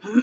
Yo,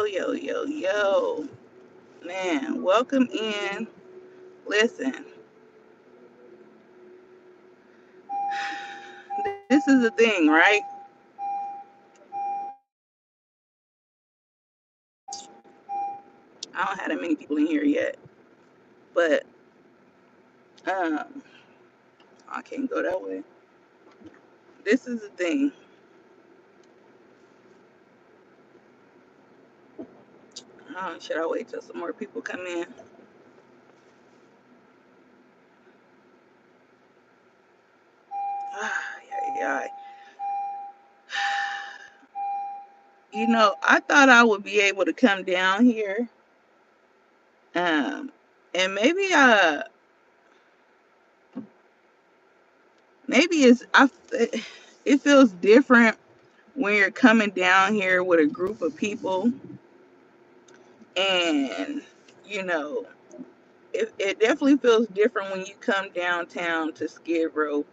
yo, yo, yo. Man, welcome in. Listen, this is the thing, right? I don't have that many people in here yet, but um, I can't go that way. This is the thing. Should I wait till some more people come in? Yeah, yeah. I thought I would be able to come down here, um, and maybe it feels different when you're coming down here with a group of people, and you know, it definitely feels different when you come downtown to Skid Row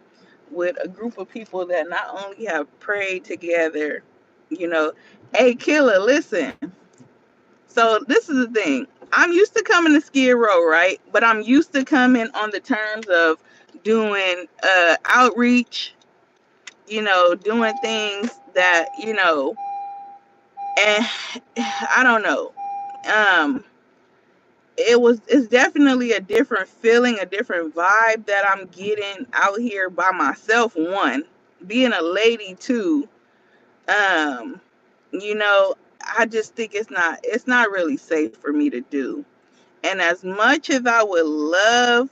with a group of people that not only have prayed together, you know, hey, Killer, listen. So this is the thing. I'm used to coming to Skid Row, right? But I'm used to coming on the terms of doing outreach, doing things that, and I don't know. Um, it's definitely a different feeling, a different vibe that I'm getting out here by myself. One, being a lady, two, um, you know, I just think it's not really safe for me to do. And as much as I would love,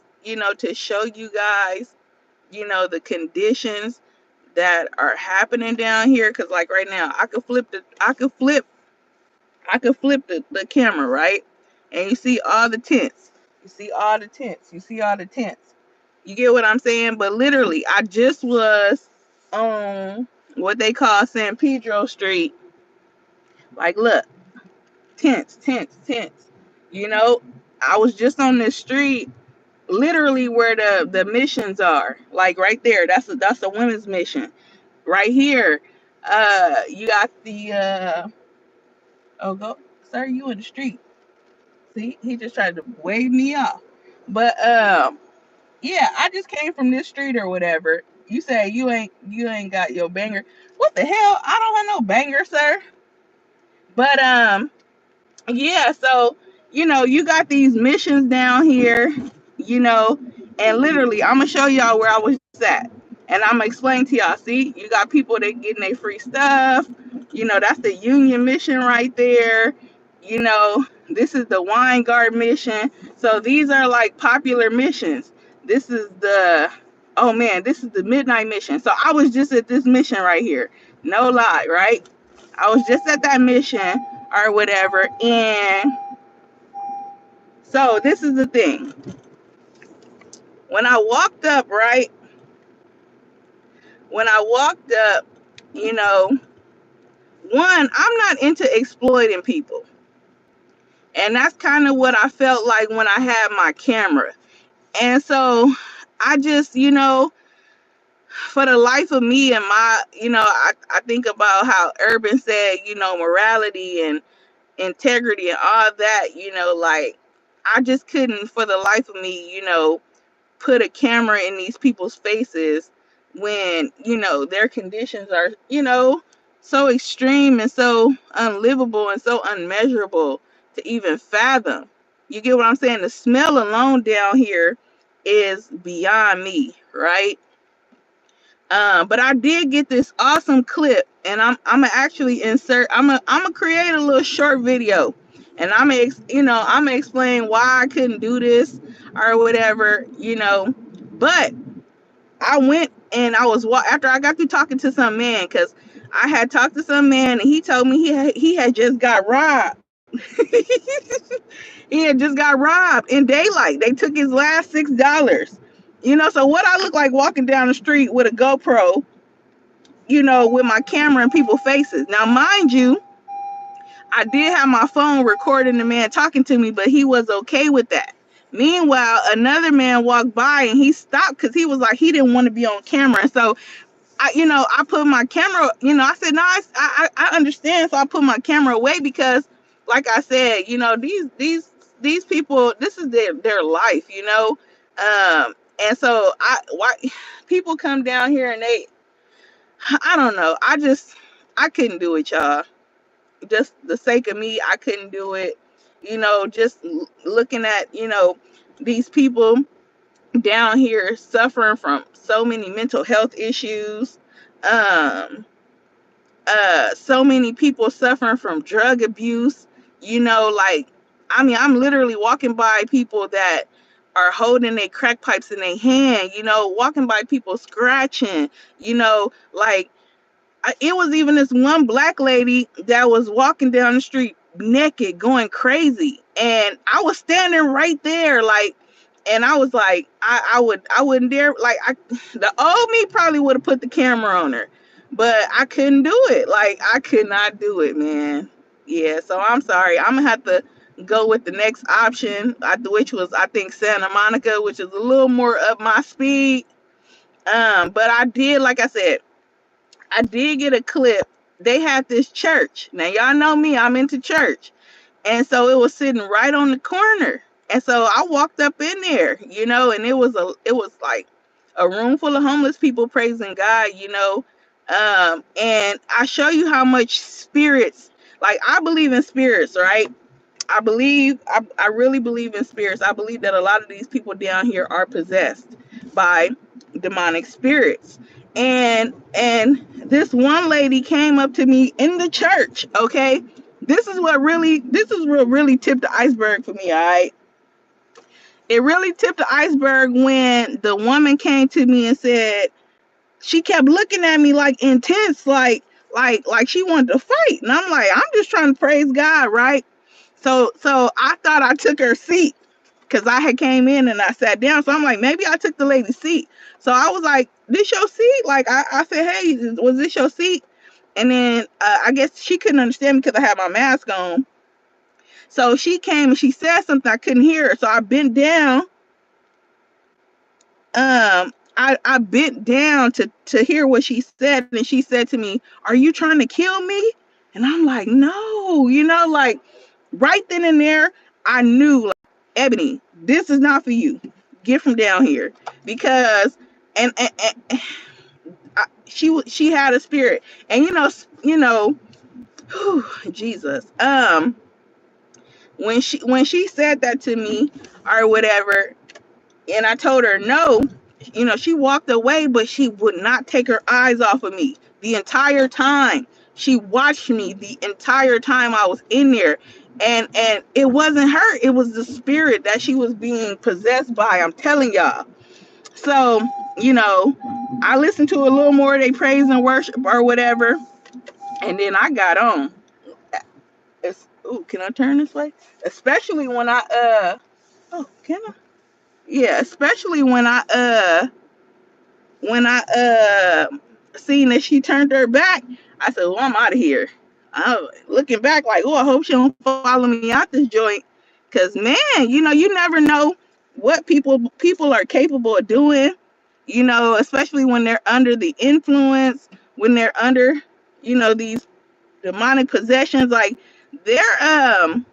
to show you guys, the conditions that are happening down here, because like right now, I could flip the camera, right? And you see all the tents. You see all the tents. You see all the tents. You get what I'm saying? But literally, I just was on what they call San Pedro Street. Like, look, tents, tents, tents. You know, I was just on this street, literally where the missions are. Like right there. That's a women's mission. Right here, you got the oh go sir, you in the street. See, he just tried to wave me off. But yeah, I just came from this street or whatever. You say you ain't got your banger. What the hell? I don't have no banger, sir. But yeah, so you got these missions down here, you know, and literally I'm gonna show y'all where I was at. And I'm gonna explain to y'all. See, you got people that getting their free stuff. That's the Union mission right there. This is the Weingart mission. So these are like popular missions. This is the oh man, this is the Midnight mission. So I was just at this mission right here. No lie, right? I was just at that mission or whatever. And so this is the thing. When I walked up, right? When I walked up, you know, one, I'm not into exploiting people. And that's kind of what I felt like when I had my camera. And so I just, for the life of me and my, I think about how Urban said, morality and integrity and all that, like I just couldn't for the life of me, put a camera in these people's faces when, their conditions are, so extreme and so unlivable and so unmeasurable to even fathom. You get what I'm saying? The smell alone down here is beyond me, right? But I did get this awesome clip, and I'm gonna actually insert. I'm gonna create a little short video, and I'm gonna explain why I couldn't do this or whatever, But I went and after I got through talking to some man, because I had talked to some man and he told me he had just got robbed. He had just got robbed in daylight. They took his last $6. So what I look like walking down the street with a GoPro, with my camera in people's faces. Now, mind you, I did have my phone recording the man talking to me, but he was okay with that. Meanwhile, another man walked by and he stopped because he was like, he didn't want to be on camera. And so I put my camera, I said, no, I understand. So I put my camera away because, like I said, these people, this is their life, and so why people come down here and I don't know. I couldn't do it, y'all. Just the sake of me, I couldn't do it. Just looking at, these people down here suffering from so many mental health issues. Um, so many people suffering from drug abuse, like, I mean, I'm literally walking by people that are holding their crack pipes in their hand, walking by people scratching, like it was even this one black lady that was walking down the street naked, going crazy, and I was standing right there, like, and I was like, I wouldn't dare, like, the old me probably would have put the camera on her, but I couldn't do it. Like, I could not do it, man. Yeah, so I'm sorry. I'm gonna have to go with the next option, which was, I think, Santa Monica, which is a little more up my speed. But I did, like I said, I did get a clip. They had this church. Now y'all know me, I'm into church. And so it was sitting right on the corner. And so I walked up in there, and it was like a room full of homeless people praising God, and I show you how much spirits, like, I believe in spirits, right? I really believe in spirits. I believe that a lot of these people down here are possessed by demonic spirits. And this one lady came up to me in the church, okay? This is what really tipped the iceberg for me, all right? It really tipped the iceberg when the woman came to me and said, she kept looking at me like intense, like she wanted to fight. And I'm like, I'm just trying to praise God, right? So I thought I took her seat because I had came in and I sat down. So I'm like, maybe I took the lady's seat. So I was like, this your seat? Like, I said, hey, was this your seat? And then I guess she couldn't understand me because I had my mask on. So she came and she said something, I couldn't hear her. So I bent down. I bent down to hear what she said, and she said to me, "Are you trying to kill me?" And I'm like, "No," like, right then and there, I knew, like, Ebony, this is not for you. Get from down here, because and she had a spirit, and whew, Jesus. When she said that to me or whatever, and I told her no, she walked away, but she would not take her eyes off of me the entire time. She watched me the entire time I was in there. And it wasn't her, it was the spirit that she was being possessed by. I'm telling y'all. So, I listened to a little more of they praise and worship or whatever, and then I got on. Can I turn this way? Especially when can I? Yeah, especially when I seen that she turned her back. I said, well, I'm out of here. I was looking back like, oh, I hope she don't follow me out this joint. Cause man, you never know what people are capable of doing. you know, especially when they're under the influence, when they're under, you know, these demonic possessions, like they're um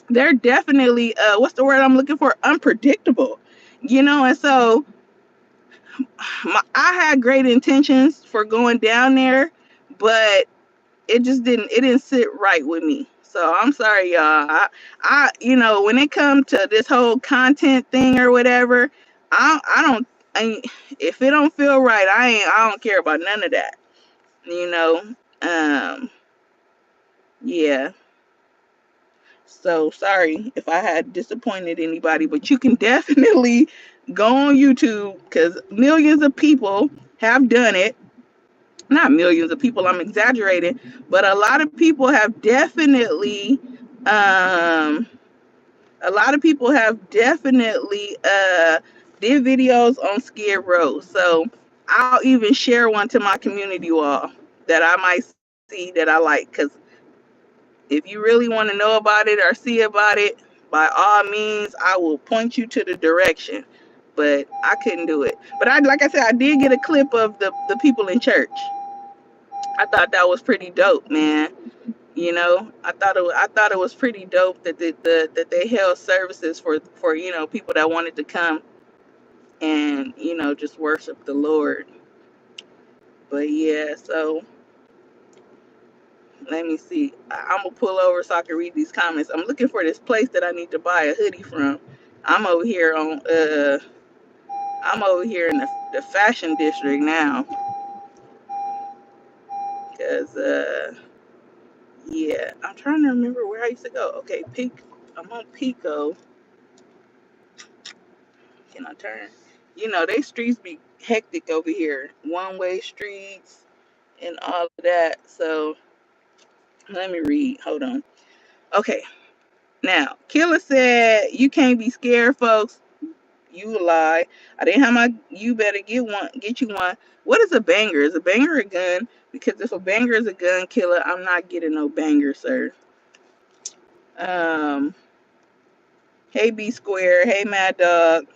they're definitely what's the word I'm looking for? Unpredictable. You know, and so I had great intentions for going down there, but it didn't sit right with me. So I'm sorry, y'all. You know, when it comes to this whole content thing or whatever, I don't, if it don't feel right, I don't care about none of that. You know, um, yeah. So sorry if I had disappointed anybody, but you can definitely go on YouTube because millions of people have done it. Not millions of people, I'm exaggerating, but a lot of people have definitely um a lot of people have definitely did videos on Skid Row. So I'll even share one to my community wall that I might see that I like, because if you really want to know about it or see about it, by all means I will point you to the direction. But I couldn't do it. But I, like I said, I did get a clip of the people in church. I thought that was pretty dope, man. You know, I thought it was pretty dope that that they held services for you know, people that wanted to come and, you know, just worship the Lord. But yeah, so let me see. I'm gonna pull over so I can read these comments. I'm looking for this place that I need to buy a hoodie from. I'm over here on I'm over here in the fashion district now, because yeah, I'm trying to remember where I used to go. Okay, I'm on Pico. Can I turn? You know, they streets be hectic over here. One way streets and all of that. So let me read. Hold on. Okay. Now, Killer said you can't be scared, folks. You lie. I didn't have my you better get you one. What is a banger? Is a banger a gun? Because if a banger is a gun, Killer, I'm not getting no banger, sir. Um, hey B Square, hey Mad Dog.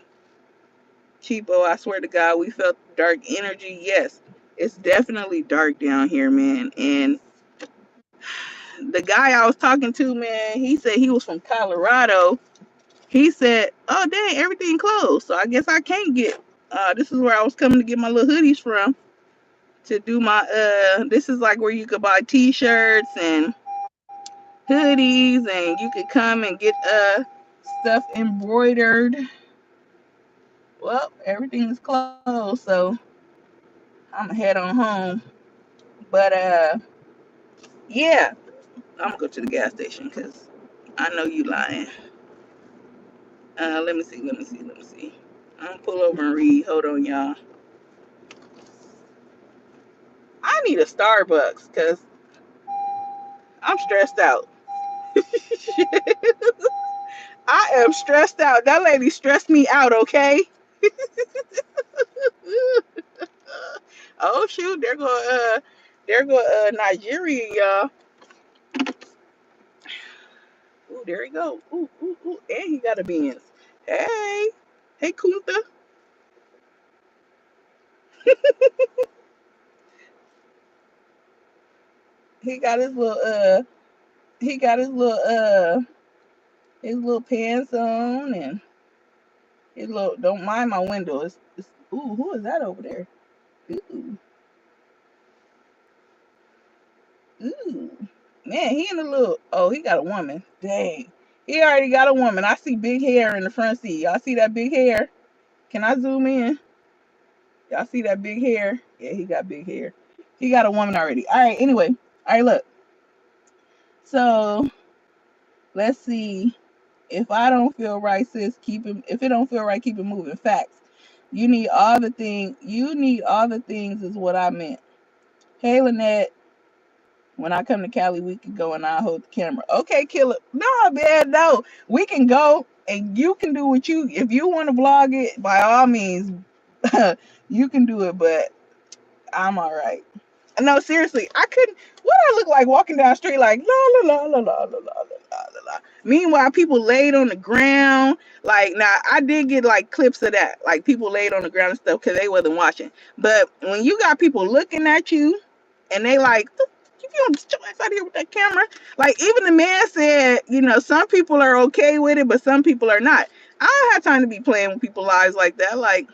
Cheapo, I swear to God, we felt dark energy. Yes, it's definitely dark down here, man. And the guy I was talking to, man, he said he was from Colorado. He said, "Oh dang, everything closed. So I guess I can't get. This is where I was coming to get my little hoodies from to do my. This is like where you could buy T-shirts and hoodies, and you could come and get stuff embroidered. Well, everything's closed, so I'm gonna head on home. But yeah, I'm gonna go to the gas station because I know you lying. Let me see. I'm gonna pull over and read. Hold on, y'all. I need a Starbucks because I'm stressed out. I am stressed out. That lady stressed me out. Okay. Oh shoot, there go Nigeria, y'all. Ooh, there he go. Ooh, and he got a Benz. Hey, hey, Kunta. He got his little he got his little pants on, and his little, don't mind my window. It's ooh, who is that over there? Ooh, ooh. Man, he in a little, oh, he got a woman. Dang. He already got a woman. I see big hair in the front seat. Y'all see that big hair? Can I zoom in? Y'all see that big hair? Yeah, he got big hair. He got a woman already. All right, anyway. All right, look. So let's see. If I don't feel right, sis, keep it. If it don't feel right, keep it moving. Facts. You need all the things. You need all the things is what I meant. Hey, Lynette. When I come to Cali, we can go and I'll hold the camera. Okay, Killer. No, man, no. We can go and you can do what you, if you want to vlog it, by all means, you can do it, but I'm all right. No, seriously, I couldn't. What I look like walking down the street like la la la la la la la la la la. Meanwhile, people laid on the ground. Like, now I did get like clips of that, like people laid on the ground and stuff because they wasn't watching. But when you got people looking at you and they like, you don't get your ass out of here with that camera. Like, even the man said, some people are okay with it, but some people are not. I don't have time to be playing with people's lives like that. Like,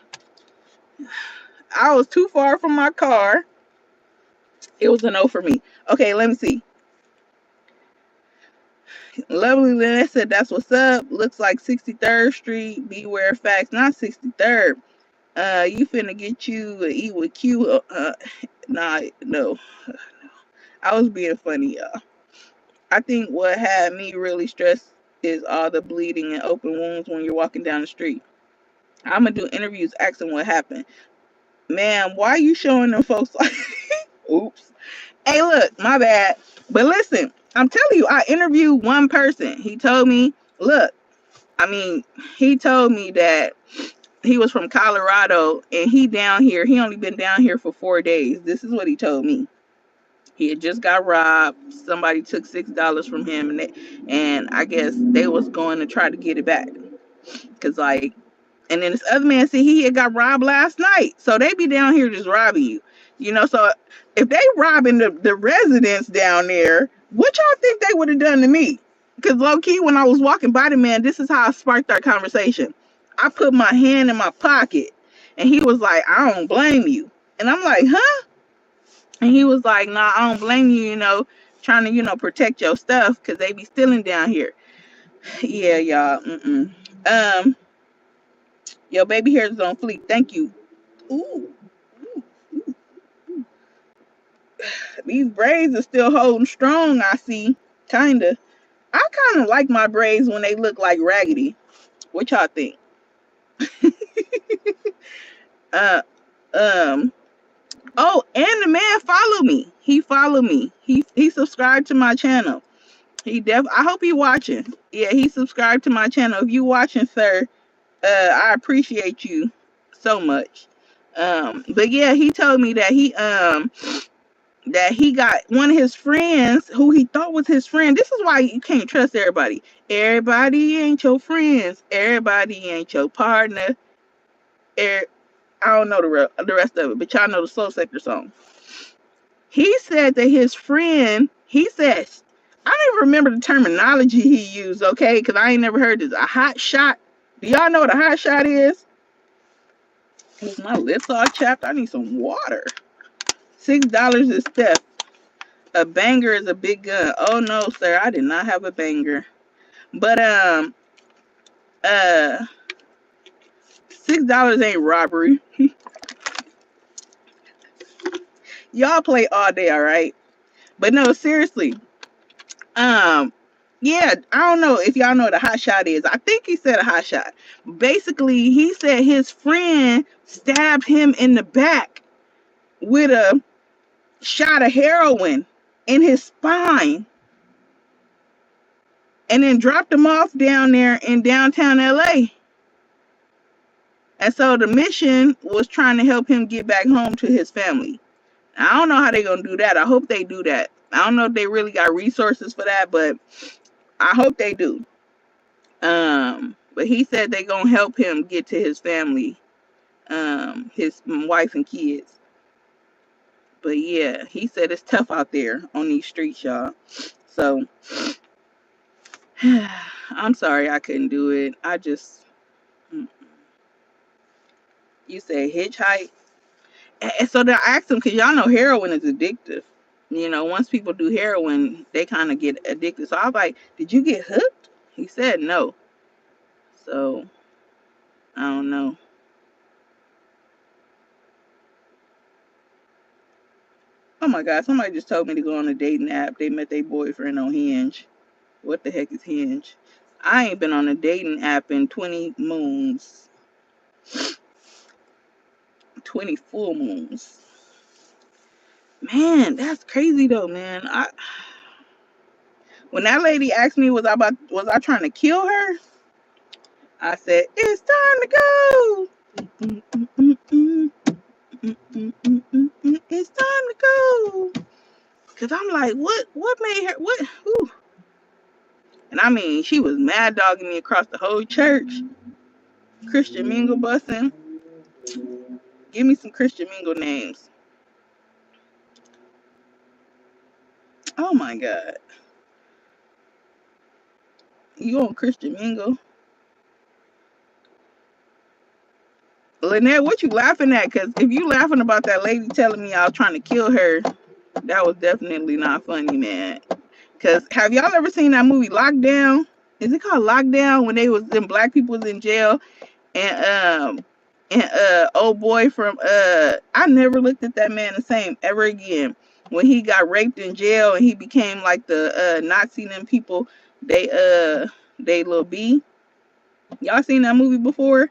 I was too far from my car. It was a no for me. Okay, let me see. Lovely Lynn said, that's what's up. Looks like 63rd Street. Beware facts. Not 63rd. You finna get you a E with Q. Nah, no. I was being funny, y'all. I think what had me really stressed is all the bleeding and open wounds when you're walking down the street. I'm gonna do interviews asking what happened. Man, why are you showing them folks like oops. Hey, look, my bad. But listen, I'm telling you, I interviewed one person. He told me, look, he told me that he was from Colorado and he down here. He only been down here for 4 days. This is what he told me. He had just got robbed. Somebody took $6 from him, and I guess they was going to try to get it back. Cause like, and then this other man said he had got robbed last night. So they be down here just robbing you, So if they robbing the residents down there, what y'all think they would have done to me? Cause low key, when I was walking by the man, this is how I sparked our conversation. I put my hand in my pocket, and he was like, "I don't blame you," and I'm like, "Huh?" And he was like, "Nah, I don't blame you, trying to, protect your stuff because they be stealing down here." Yeah, y'all. Your baby hairs is on fleek. Thank you. Ooh, these braids are still holding strong. I see. Kinda. I kind of like my braids when they look like raggedy. What y'all think? Uh, um. Oh, and the man followed me. He followed me. He subscribed to my channel. I hope he watching. Yeah, he subscribed to my channel. If you watching, sir, I appreciate you so much. But yeah, he told me that he got one of his friends who he thought was his friend. This is why you can't trust everybody. Everybody ain't your friends. Everybody ain't your partner. I don't know the rest of it, but y'all know the Soul Sector song. He said that his friend, I don't even remember the terminology he used, okay? Because I ain't never heard this. A hot shot. Do y'all know what a hot shot is? My lips all chapped. I need some water. $6 is theft. A banger is a big gun. Oh no, sir, I did not have a banger. But $6 ain't robbery. Y'all play all day, all right? But no, seriously. Yeah, I don't know if y'all know what a hot shot is. I think he said a hot shot. Basically, he said his friend stabbed him in the back with a shot of heroin in his spine and then dropped him off down there in downtown LA. And so the mission was trying to help him get back home to his family. I don't know how they're going to do that. I hope they do that. I don't know if they really got resources for that, but I hope they do. But he said they're going to help him get to his family, his wife and kids. But yeah, he said it's tough out there on these streets, y'all. So I'm sorry I couldn't do it. You say hitchhike. And so I asked him, because y'all know heroin is addictive. Once people do heroin, they kind of get addicted. So I was like, did you get hooked? He said no. So I don't know. Oh my God, somebody just told me to go on a dating app. They met their boyfriend on Hinge. What the heck is Hinge? I ain't been on a dating app in 20 moons. 20 full moons. Man, that's crazy though, man. When that lady asked me was I trying to kill her? I said, it's time to go. It's time to go. Cause I'm like, what made her what? Ooh. And I mean, she was mad dogging me across the whole church. Christian Mingle busing. Give me some Christian Mingle names. Oh my God. You on Christian Mingle? Lynette, what you laughing at? Because if you laughing about that lady telling me I was trying to kill her, that was definitely not funny, man. Because have y'all ever seen that movie Lockdown? Is it called Lockdown? When they was in black people was in jail and old boy from I never looked at that man the same ever again. When he got raped in jail and he became like the Nazi them people, they little B. Y'all seen that movie before?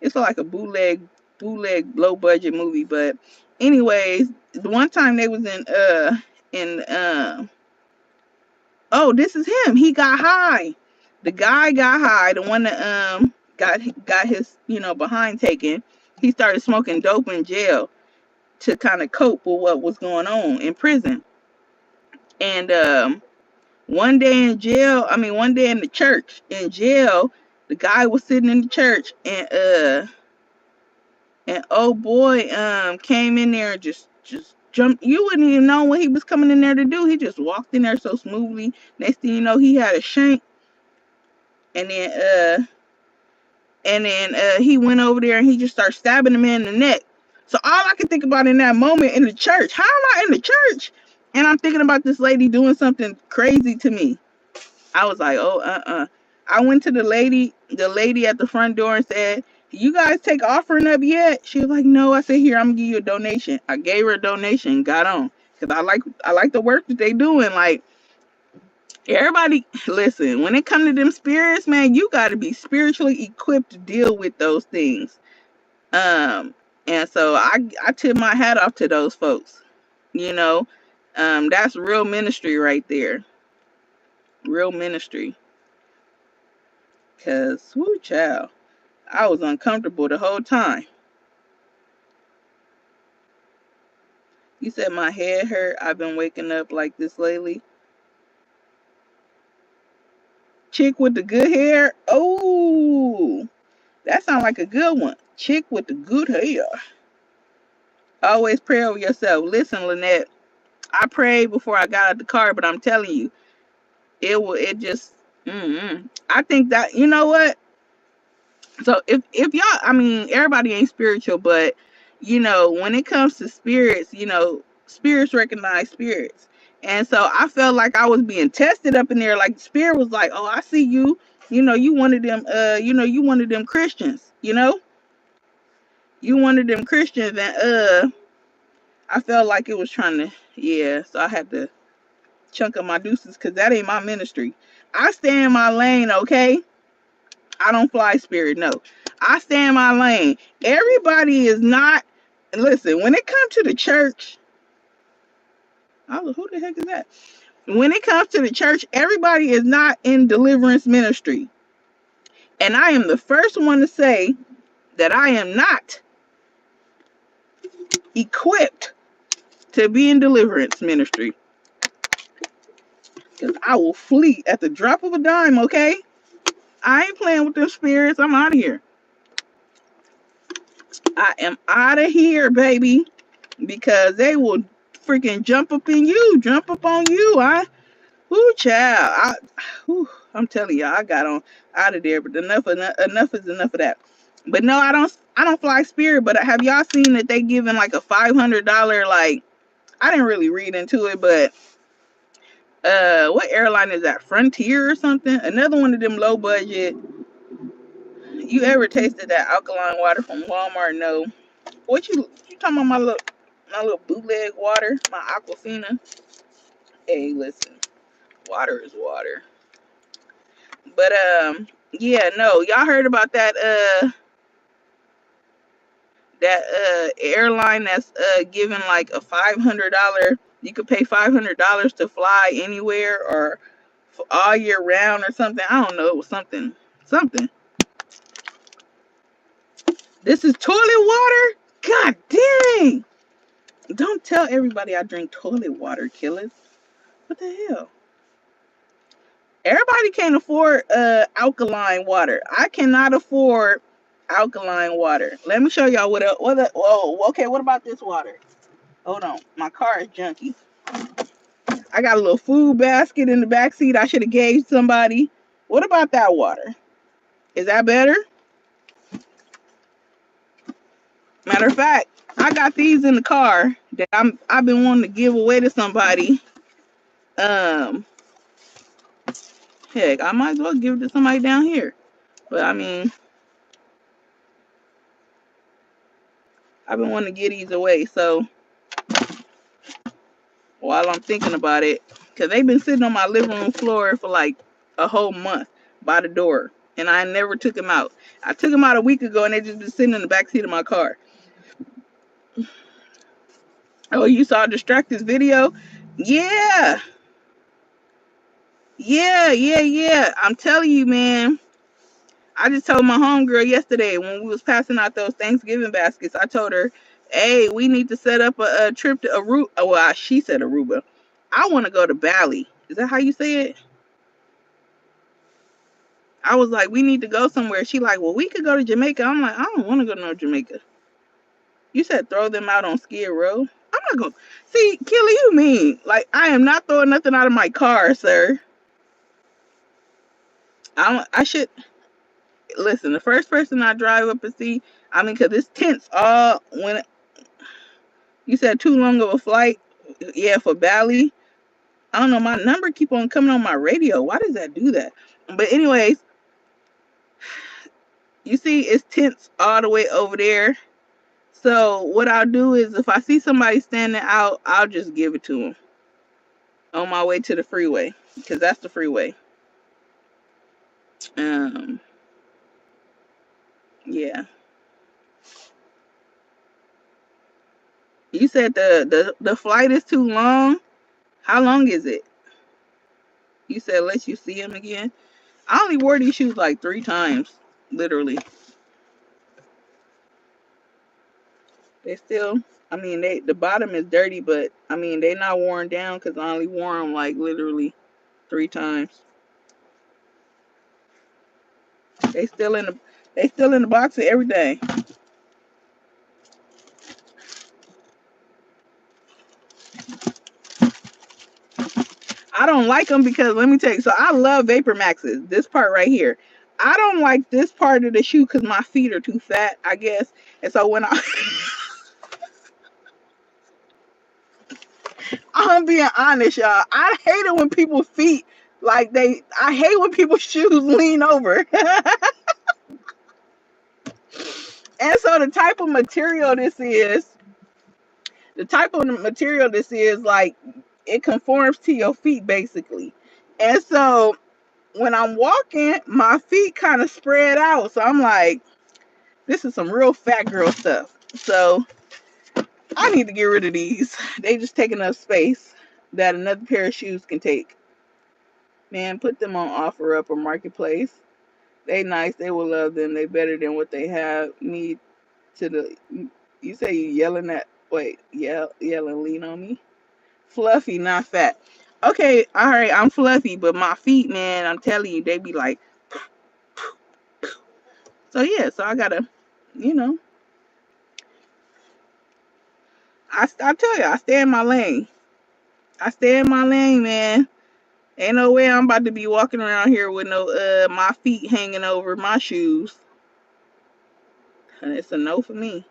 It's like a bootleg low budget movie. But anyways, the one time they was in oh, this is him. He got high. The guy got high. The one that got his behind taken. He started smoking dope in jail to kind of cope with what was going on in prison. And one day in jail, I mean one day in the church in jail, the guy was sitting in the church and oh boy came in there and just jumped. You wouldn't even know what he was coming in there to do. He just walked in there so smoothly. Next thing you know, he had a shank. And then he went over there and he just started stabbing the man in the neck. So all I could think about in that moment in the church, how am I in the church? And I'm thinking about this lady doing something crazy to me. I was like, oh, I went to the lady at the front door and said, you guys take offering up yet? She was like, no. I said, here, I'm gonna give you a donation. I gave her a donation and got on. Because I like the work that they doing. Like, everybody, listen, when it comes to them spirits, man, you got to be spiritually equipped to deal with those things. And so I tip my hat off to those folks. That's real ministry right there. Real ministry. Because, whoo, child, I was uncomfortable the whole time. You said my head hurt. I've been waking up like this lately. Chick with the good hair. Oh, that sounds like a good one. Chick with the good hair. Always pray over yourself. Listen, Lynette, I prayed before I got out the car, but I'm telling you, it just, I think that, you know what? So if y'all, I mean, everybody ain't spiritual, but when it comes to spirits, spirits recognize spirits. And so I felt like I was being tested up in there. Like the spirit was like, oh, I see you. You one of them, you one of them Christians, you one of them Christians. And I felt like it was trying to, yeah. So I had to chunk up my deuces because that ain't my ministry. I stay in my lane, okay? I don't fly spirit, no. I stay in my lane. Everybody is not, listen, when it comes to the church, who the heck is that? When it comes to the church, everybody is not in deliverance ministry. And I am the first one to say that I am not equipped to be in deliverance ministry. Because I will flee at the drop of a dime, okay? I ain't playing with them spirits. I'm out of here. I am out of here, baby. Because they will freaking jump up on you. Child. I'm telling you, I got on out of there. But enough is enough of that. But no, I don't fly spirit. But have y'all seen that they giving like a $500, like, I didn't really read into it, but what airline is that? Frontier or something? Another one of them low budget. You ever tasted that alkaline water from Walmart? No. What you talking about? My little bootleg water, my Aquafina. Hey, listen, water is water. But yeah, no, y'all heard about that airline that's giving like a $500. You could pay $500 to fly anywhere or all year round or something. I don't know. It was something. This is toilet water? God dang. Don't tell everybody I drink toilet water, killers. What the hell? Everybody can't afford alkaline water. I cannot afford alkaline water. Let me show y'all whoa, okay, what about this water? Hold on. My car is junky. I got a little food basket in the back seat I should have gave somebody. What about that water? Is that better? Matter of fact, I got these in the car that I've been wanting to give away to somebody. Um, Heck, I might as well give it to somebody down here. But I mean, I've been wanting to get these away. So while I'm thinking about it, because they've been sitting on my living room floor for like a whole month by the door, and I never took them out. I took them out a week ago, and they just been sitting in the back seat of my car. Oh, you saw Distracted's video? Yeah, yeah. I'm telling you, man. I just told my homegirl yesterday when we was passing out those Thanksgiving baskets. I told her, "Hey, we need to set up a trip to Aruba." Well, she said Aruba. I want to go to Bali. Is that how you say it? I was like, we need to go somewhere. She like, well, we could go to Jamaica. I'm like, I don't want to go to no Jamaica. You said throw them out on Skid Row. I'm not going. See, Kelly, you mean like I am not throwing nothing out of my car, sir. I should listen. The first person I drive up and see, I mean, cause it's tense. All when you said too long of a flight, yeah, for Bali. I don't know. My number keep on coming on my radio. Why does that do that? But anyways, you see, it's tense all the way over there. So what I'll do is if I see somebody standing out, I'll just give it to them on my way to the freeway because that's the freeway. Um, yeah. You said the flight is too long. How long is it? You said let you see him again. I only wore these shoes like 3 times, literally. They still, I mean, the bottom is dirty, but I mean they not worn down because I only wore them like literally 3 times. They still in the they still in the box and everything. I don't like them because let me tell you. So I love Vapor Maxes. This part right here. I don't like this part of the shoe because my feet are too fat, I guess. And so when I'm being honest, y'all, I hate it when people's feet like I hate when people's shoes lean over. And so the type of material this is like it conforms to your feet basically. And so when I'm walking, my feet kind of spread out. So I'm like, this is some real fat girl stuff. So I need to get rid of these. They just take enough space that another pair of shoes can take. Man, put them on OfferUp or Marketplace. They nice. They will love them. They better than what they have. Need to the. You say you yelling at? Wait, yelling. Lean on me. Fluffy, not fat. Okay, all right. I'm fluffy, but my feet, man. I'm telling you, they be like. So yeah. So I gotta, you know. I tell you, I stay in my lane. I stay in my lane, man. Ain't no way I'm about to be walking around here with no my feet hanging over my shoes. And it's a no for me.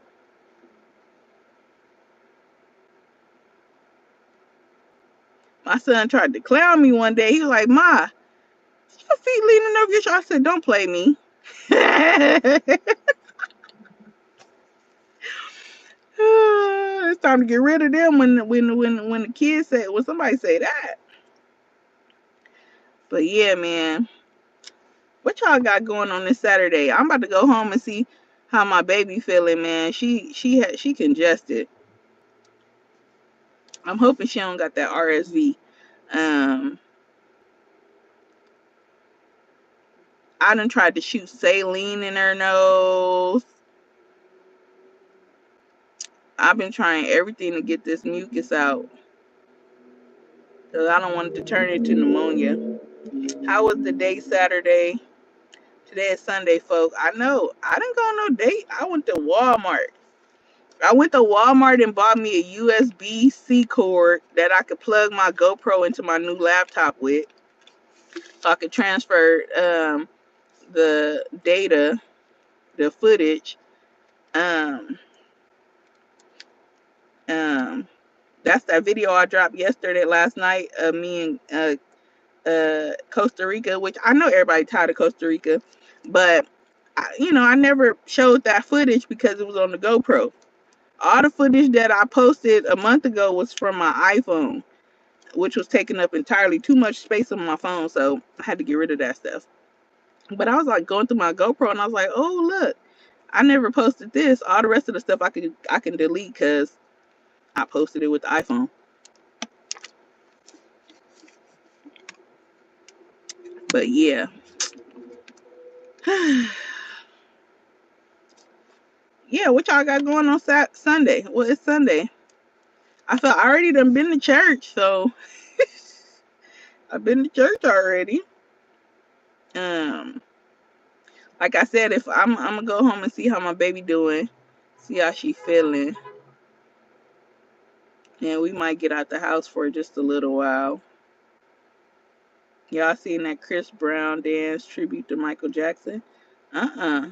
My son tried to clown me one day. He was like, "Ma, your feet leaning over your shoe." I said, "Don't play me." It's time to get rid of them when the kids say when somebody say that. But yeah, man. What y'all got going on this Saturday? I'm about to go home and see how my baby feeling, man. She congested. I'm hoping she don't got that RSV. Um, I done tried to shoot saline in her nose. I've been trying everything to get this mucus out because I don't want it to turn into pneumonia. How was the day Saturday? Today is Sunday, folks. I know. I didn't go on no date. I went to Walmart. I went to Walmart and bought me a USB-C cord that I could plug my GoPro into my new laptop with, so I could transfer the data, the footage. Um, um, that's that video I dropped last night of me and Costa Rica, which I know everybody tired of Costa Rica, but I never showed that footage because it was on the GoPro. All the footage that I posted a month ago was from my iPhone, which was taking up entirely too much space on my phone, so I had to get rid of that stuff. But I was like going through my GoPro and I was like, oh look, I never posted this. All the rest of the stuff I can delete because I posted it with the iPhone. But yeah. Yeah, what y'all got going on Sunday? Well, it's Sunday. I already done been to church, so I've been to church already. Um, like I said, if I'm gonna go home and see how my baby doing, see how she feeling, and we might get out the house for just a little while. Y'all seen that Chris Brown dance tribute to Michael Jackson? Uh-uh.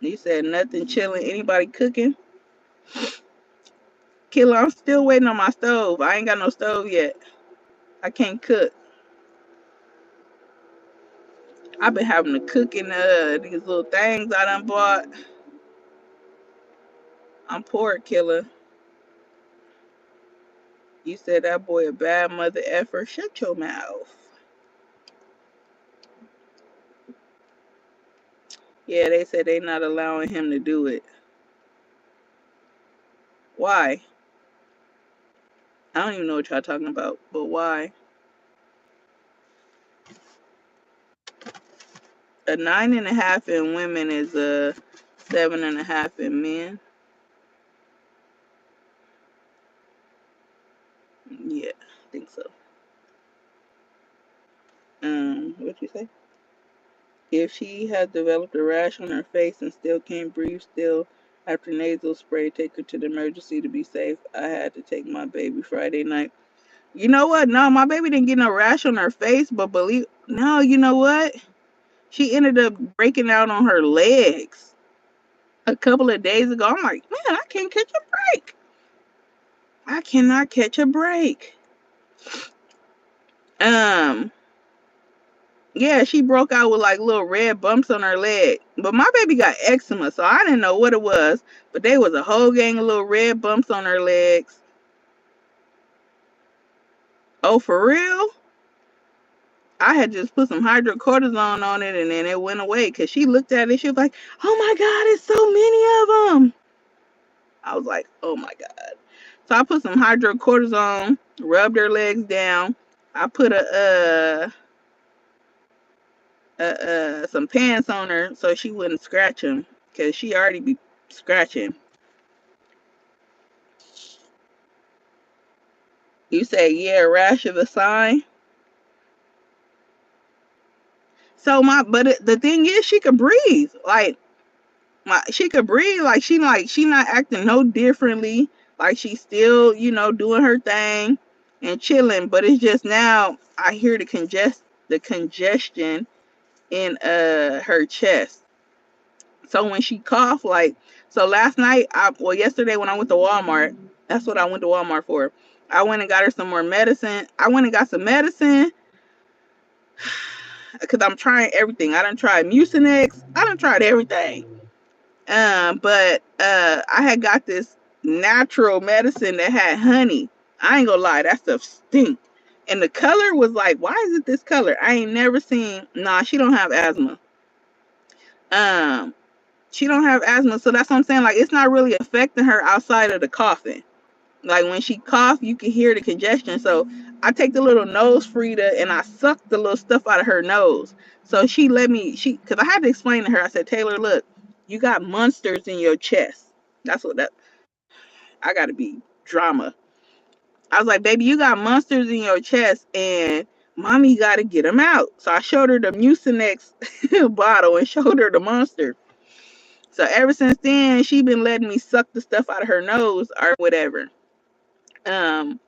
He said nothing chilling. Anybody cooking? Killer, I'm still waiting on my stove. I ain't got no stove yet. I can't cook. I've been having to cook in these little things I done bought. I'm poor, Killer. You said that boy a bad mother effer. Shut your mouth. Yeah, they said they not allowing him to do it. Why? I don't even know what y'all talking about, but why? A 9.5 in women is a 7.5 in men. Yeah, I think so. What'd you say? If she has developed a rash on her face and still can't breathe, still after nasal spray, take her to the emergency to be safe. I had to take my baby Friday night. You know what? No, my baby didn't get no rash on her face, but you know what? She ended up breaking out on her legs a couple of days ago. I'm like, man, I can't catch a break. I cannot catch a break. Um, yeah, she broke out with like little red bumps on her leg. But my baby got eczema, so I didn't know what it was. But there was a whole gang of little red bumps on her legs. Oh, for real? I had just put some hydrocortisone on it and then it went away because she looked at it. She was like, oh my God, it's so many of them. I was like, oh my God. So I put some hydrocortisone, rubbed her legs down. I put some pants on her so she wouldn't scratch them because she already be scratching. You say, yeah, rash of a sign. So the thing is, she could breathe. She could breathe. She not acting no differently. Like she's still, doing her thing and chilling. But it's just now I hear the congestion in her chest. So when she coughed, so last night, yesterday when I went to Walmart, that's what I went to Walmart for. I went and got her some more medicine. I went and got some medicine because I'm trying everything. I done tried Mucinex. I done tried everything. But I had got this natural medicine that had honey. I ain't gonna lie, that stuff stink. And the color was like, why is it this color? I ain't never seen. Nah, she don't have asthma. Um, she don't have asthma, so that's what I'm saying. Like, it's not really affecting her outside of the coughing. Like when she cough, you can hear the congestion. So I take the little nose Frida and I suck the little stuff out of her nose. So she let me, because I had to explain to her. I said, Taylor, look, you got monsters in your chest. That's what that. I got to be drama. I was like, baby, you got monsters in your chest, and Mommy got to get him out. So I showed her the Mucinex bottle and showed her the monster. So ever since then, she been letting me suck the stuff out of her nose or whatever. Um,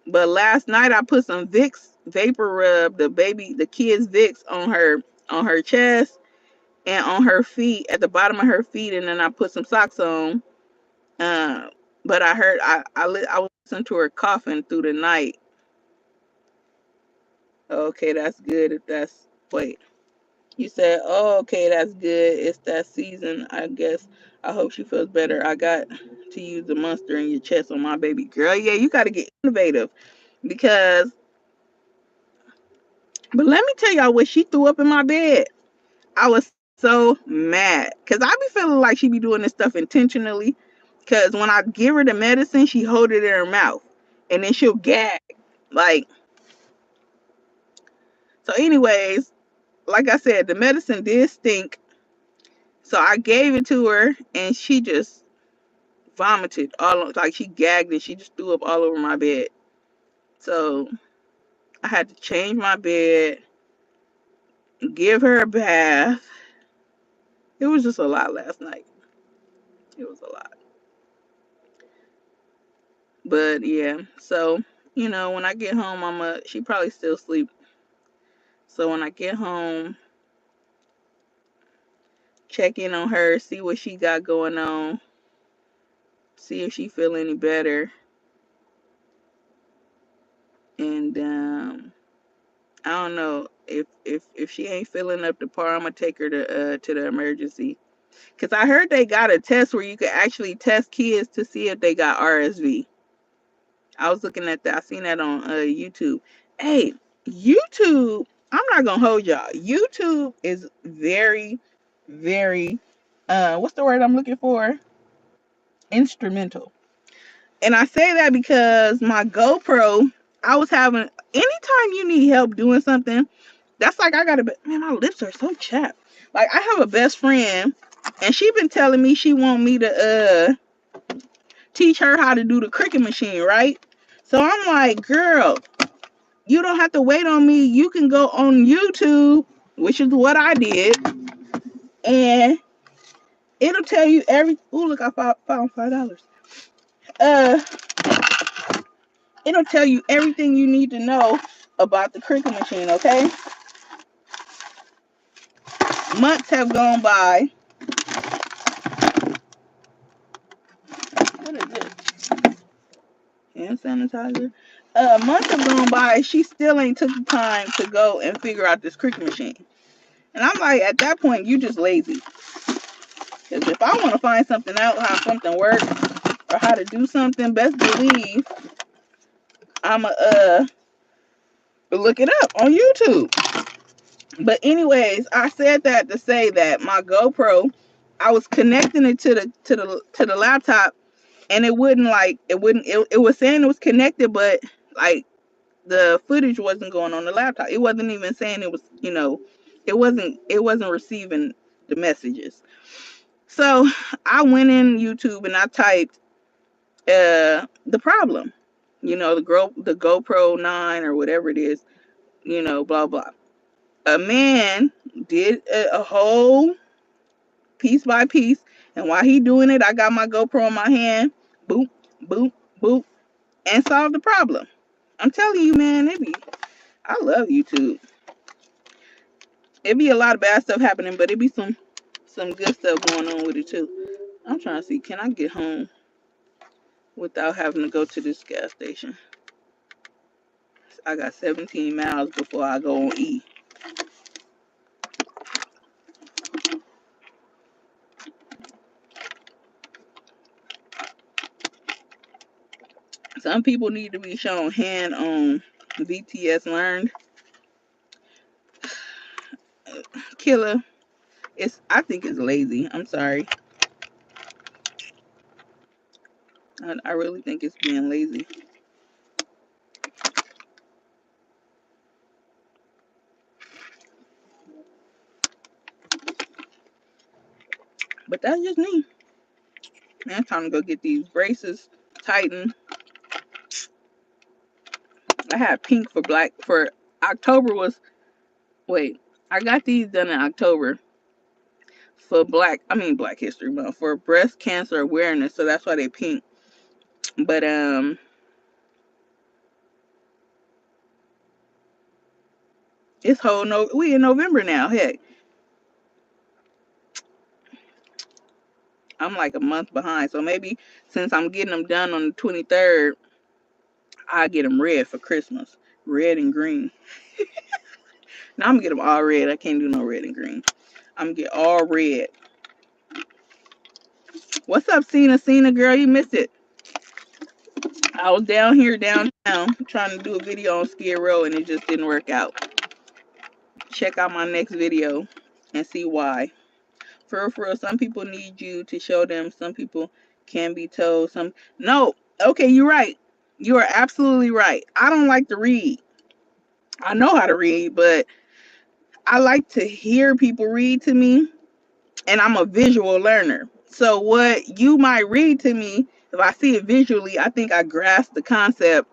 but last night I put some Vicks vapor rub, the kid's Vicks on her chest and on her feet, at the bottom of her feet, and then I put some socks on. Uh, but I heard I was listening to her coughing through the night. Okay, that's good. If that's wait, you said, oh, okay, that's good. It's that season, I guess. I hope she feels better. I got to use the monster in your chest on my baby girl. Yeah, you got to get innovative because. But let me tell y'all what she threw up in my bed. I was so mad because I be feeling like she be doing this stuff intentionally. Because when I give her the medicine, she hold it in her mouth and then she'll gag. Like, so, anyways, like I said, the medicine did stink. So I gave it to her and she just vomited like she gagged and she just threw up all over my bed. So I had to change my bed, give her a bath. It was just a lot last night. It was a lot. But yeah, so when I get home, she probably still sleep. So when I get home, check in on her, see what she got going on, see if she feel any better, and I don't know if she ain't feeling up to par, I'm gonna take her to the emergency. Cause I heard they got a test where you could actually test kids to see if they got RSV. I was looking at that. I seen that on YouTube. Hey, YouTube. I'm not gonna hold y'all. YouTube is very, very. What's the word I'm looking for? Instrumental. And I say that because my GoPro. I was having. Anytime you need help doing something, that's like I gotta. Man, my lips are so chapped. Like I have a best friend, and she been telling me she want me to teach her how to do the Cricut machine, right? So I'm like, girl, you don't have to wait on me. You can go on YouTube, which is what I did, and it'll tell you every. Ooh, look, I found $5. Uh, it'll tell you everything you need to know about the Cricut machine. Okay, months have gone by. What is this? Hand sanitizer. Months have gone by. She still ain't took the time to go and figure out this Cricut machine. And I'm like, at that point, you just lazy. Because if I want to find something out, how something works, or how to do something, best believe I'ma look it up on YouTube. But anyways, I said that to say that my GoPro, I was connecting it to the laptop, and it was saying it was connected, but like the footage wasn't going on the laptop. It wasn't even saying it was, it wasn't receiving the messages. So I went in YouTube and I typed the problem. The GoPro 9 or whatever it is, blah blah. A man did a whole piece by piece, and while he doing it, I got my GoPro in my hand, boop, boop, boop, and solved the problem. I'm telling you, man, I love YouTube. It be a lot of bad stuff happening, but it be some good stuff going on with it too. I'm trying to see, can I get home without having to go to this gas station? I got 17 miles before I go on E. Some people need to be shown hand on VTS Learned. Killer. I think it's lazy. I'm sorry. I really think it's being lazy. But that's just me. Man, it's time to go get these braces tightened. I had pink for black for October was, wait, I got these done in October for Black History Month, for breast cancer awareness. So that's why they pink. But it's we in November now. Heck, I'm like a month behind. So maybe since I'm getting them done on the 23rd, I get them red for Christmas, red and green. Now I'm gonna get them all red. I can't do no red and green. I'm gonna get all red. What's up, Cena girl? You missed it. I was down here downtown trying to do a video on Skid Row and it just didn't work out. Check out my next video and see why. For real, some people need you to show them. Some people can be told. Some no. Okay, you're right. You are absolutely right. I don't like to read. I know how to read, but I like to hear people read to me, and I'm a visual learner. So what you might read to me, if I see it visually, I think I grasp the concept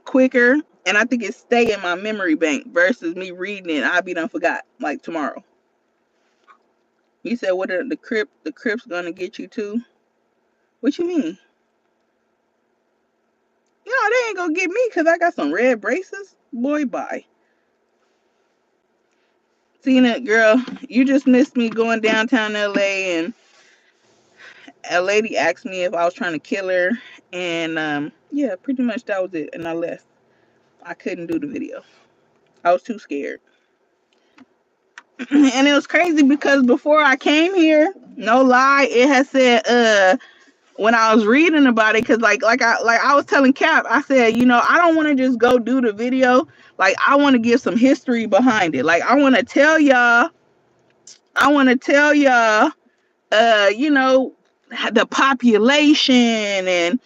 quicker, and I think it stay in my memory bank versus me reading it. I'll be done forgot like tomorrow. You said what are the Crips gonna get you too? What you mean? You know they ain't gonna get me because I got some red braces. Boy, bye. Cena girl, you just missed me going downtown LA, and a lady asked me if I was trying to kill her, and yeah, pretty much that was it, and I left. I couldn't do the video. I was too scared. And it was crazy because before I came here, no lie, it had said when I was reading about it, because like I was telling Cap, I said, I don't want to just go do the video. Like I want to give some history behind it. Like I want to tell y'all, you know, the population and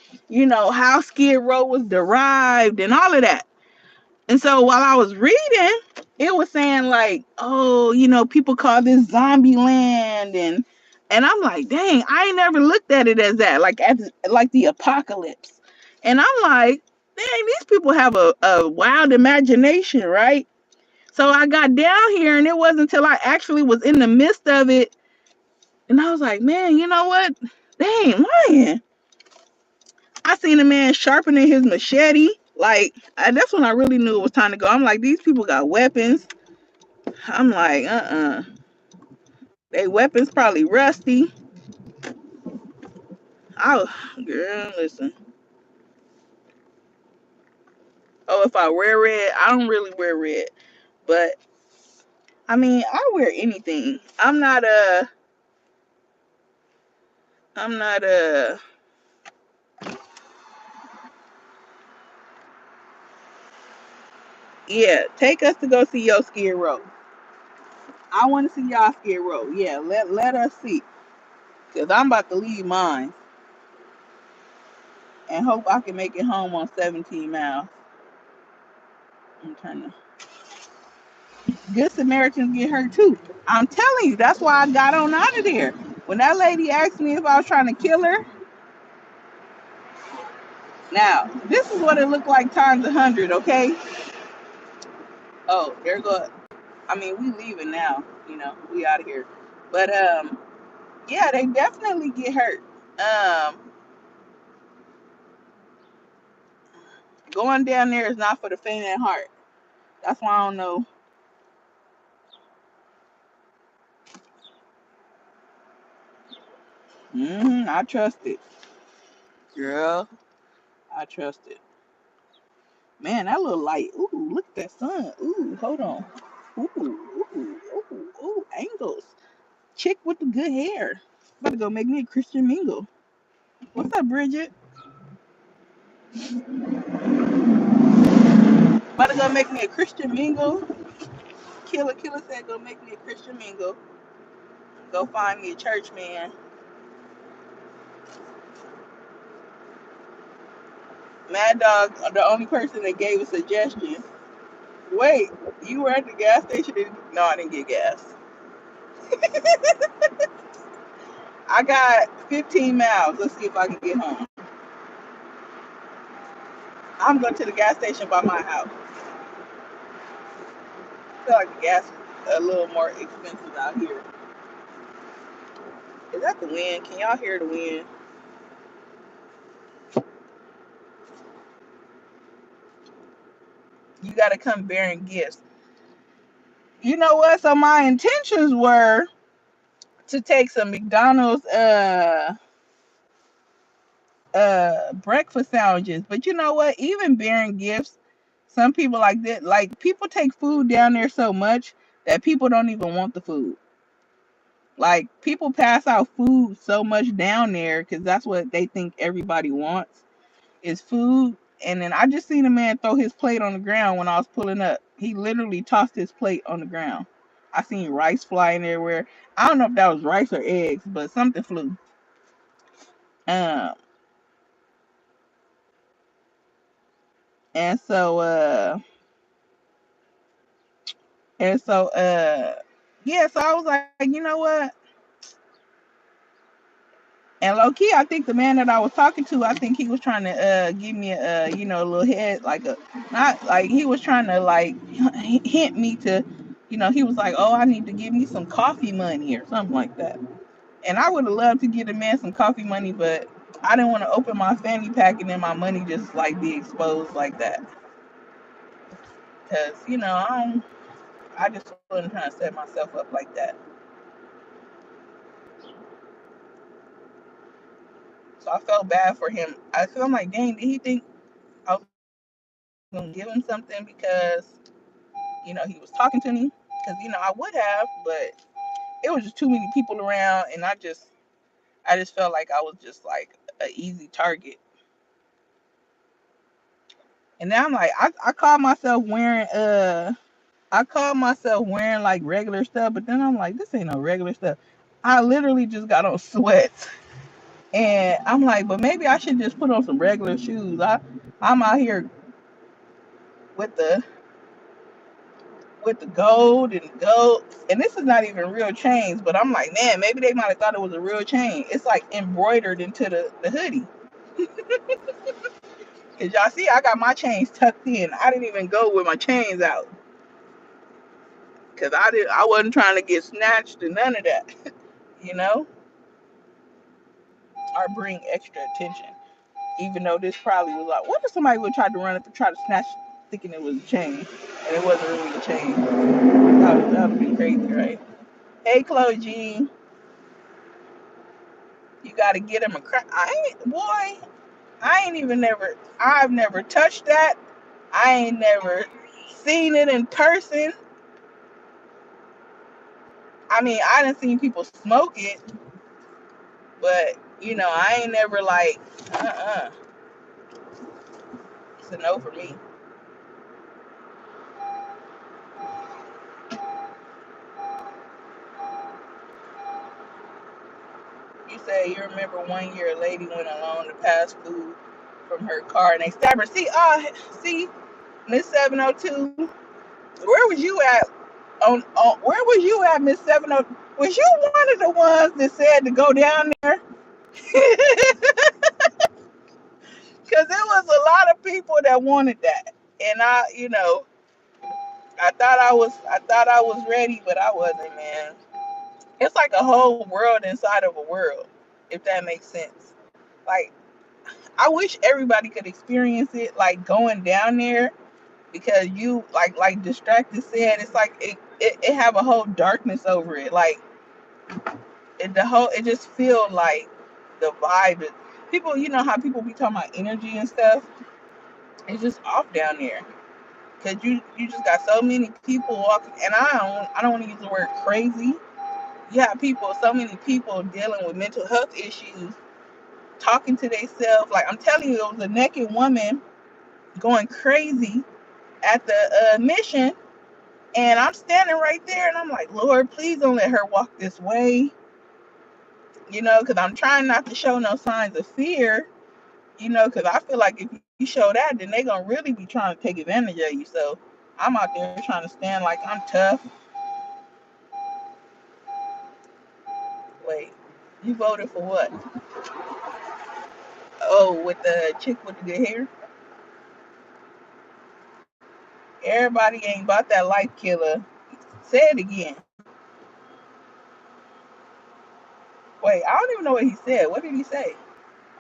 how Skid Row was derived and all of that. And so while I was reading, it was saying like, oh, people call this zombie land, and I'm like, dang, I ain't never looked at it as that, like as like the apocalypse. And I'm like, dang, these people have a wild imagination, right? So I got down here and it wasn't until I actually was in the midst of it, and I was like, man, you know what? Dang, man. I seen a man sharpening his machete. Like, that's when I really knew it was time to go. I'm like, these people got weapons. I'm like, they weapons probably rusty. Oh, girl, listen. Oh, if I wear red, I don't really wear red. But, I mean, I wear anything. I'm not yeah, take us to go see your Skid Row. I want to see y'all Skid Row. Yeah, let us see. Because I'm about to leave mine and hope I can make it home on 17 miles. I'm trying to. Good Samaritans get hurt too. I'm telling you, that's why I got on out of there. When that lady asked me if I was trying to kill her, now this is what it looked like times 100. Okay. Oh, there go. I mean, we leaving now. We out of here. But yeah, they definitely get hurt. Um, Going down there is not for the faint at heart. That's why I don't know. I trust it, girl. I trust it. Man, that little light. Ooh, look at that sun. Ooh, hold on. Ooh, ooh, ooh, ooh, angles. Chick with the good hair. About to go make me a Christian mingle. What's up, Bridget? About to go make me a Christian mingle. Killer said go make me a Christian mingle. Go find me a church man. Mad Dog, the only person that gave a suggestion. Wait, you were at the gas station? No, I didn't get gas. I got 15 miles. Let's see if I can get home. I'm going to the gas station by my house. I feel like the gas is a little more expensive out here. Is that the wind? Can y'all hear the wind? You got to come bearing gifts. You know what? So my intentions were to take some McDonald's breakfast sandwiches, but you know what? Even bearing gifts, some people like that. Like people take food down there so much that people don't even want the food. Like people pass out food so much down there because that's what they think everybody wants is food. And then I just seen a man throw his plate on the ground when I was pulling up. He literally tossed his plate on the ground. I seen rice flying everywhere. I don't know if that was rice or eggs, but something flew. Um, and so and so yeah, so I was like, you know what? And low key, I think the man that I was talking to, I think he was trying to give me a a little head, like a not like he was trying to like hint me to, he was like, oh, I need to give me some coffee money or something like that. And I would have loved to give the man some coffee money, but I didn't want to open my fanny pack and then my money just like be exposed like that. Cause I just wasn't trying to set myself up like that. So I felt bad for him. Cause I'm like, dang, did he think I was gonna give him something because he was talking to me? Cause I would have, but it was just too many people around, and I just felt like I was just like an easy target. And now I'm like, I call myself wearing like regular stuff, but then I'm like, this ain't no regular stuff. I literally just got on sweats, and I'm like, but maybe I should just put on some regular shoes. I'm out here with the gold, and this is not even real chains, but I'm like, man, maybe they might have thought it was a real chain. It's like embroidered into the hoodie. Cause y'all see, I got my chains tucked in. I didn't even go with my chains out, cause I wasn't trying to get snatched and none of that, you know, or bring extra attention. Even though this probably was like, what if somebody would try to run up and try to snatch, thinking it was a chain, and it wasn't really a chain? That would be crazy, right? Hey, Chloe Jean, you got to get him a crack. I ain't, boy. I've never touched that. I ain't never seen it in person. I mean, I done seen people smoke it, but I ain't never like, uh-uh. It's a no for me. You say you remember one year a lady went alone to pass food from her car and they stabbed her. See, Miss 702, where was you at? Where was you at, Miss 702? Was you one of the ones that said to go down there? Because there was a lot of people that wanted that, and I thought I was ready, but I wasn't, man. It's like a whole world inside of a world, if that makes sense. Like I wish everybody could experience it, like going down there, because you like distracted said, it's like it have a whole darkness over it, like it just feel like the vibe is, people, how people be talking about energy and stuff. It's just off down there. Cause you just got so many people walking, and I don't want to use the word crazy. You have so many people dealing with mental health issues, talking to themselves. Like I'm telling you, it was a naked woman going crazy at the mission, and I'm standing right there, and I'm like, Lord, please don't let her walk this way, because I'm trying not to show no signs of fear, because I feel like if you show that, then they gonna really be trying to take advantage of you. So I'm out there trying to stand like I'm tough. Wait, you voted for what? Oh, with the chick with the good hair? Everybody ain't about that life killer. Say it again. Wait, I don't even know what he said. What did he say?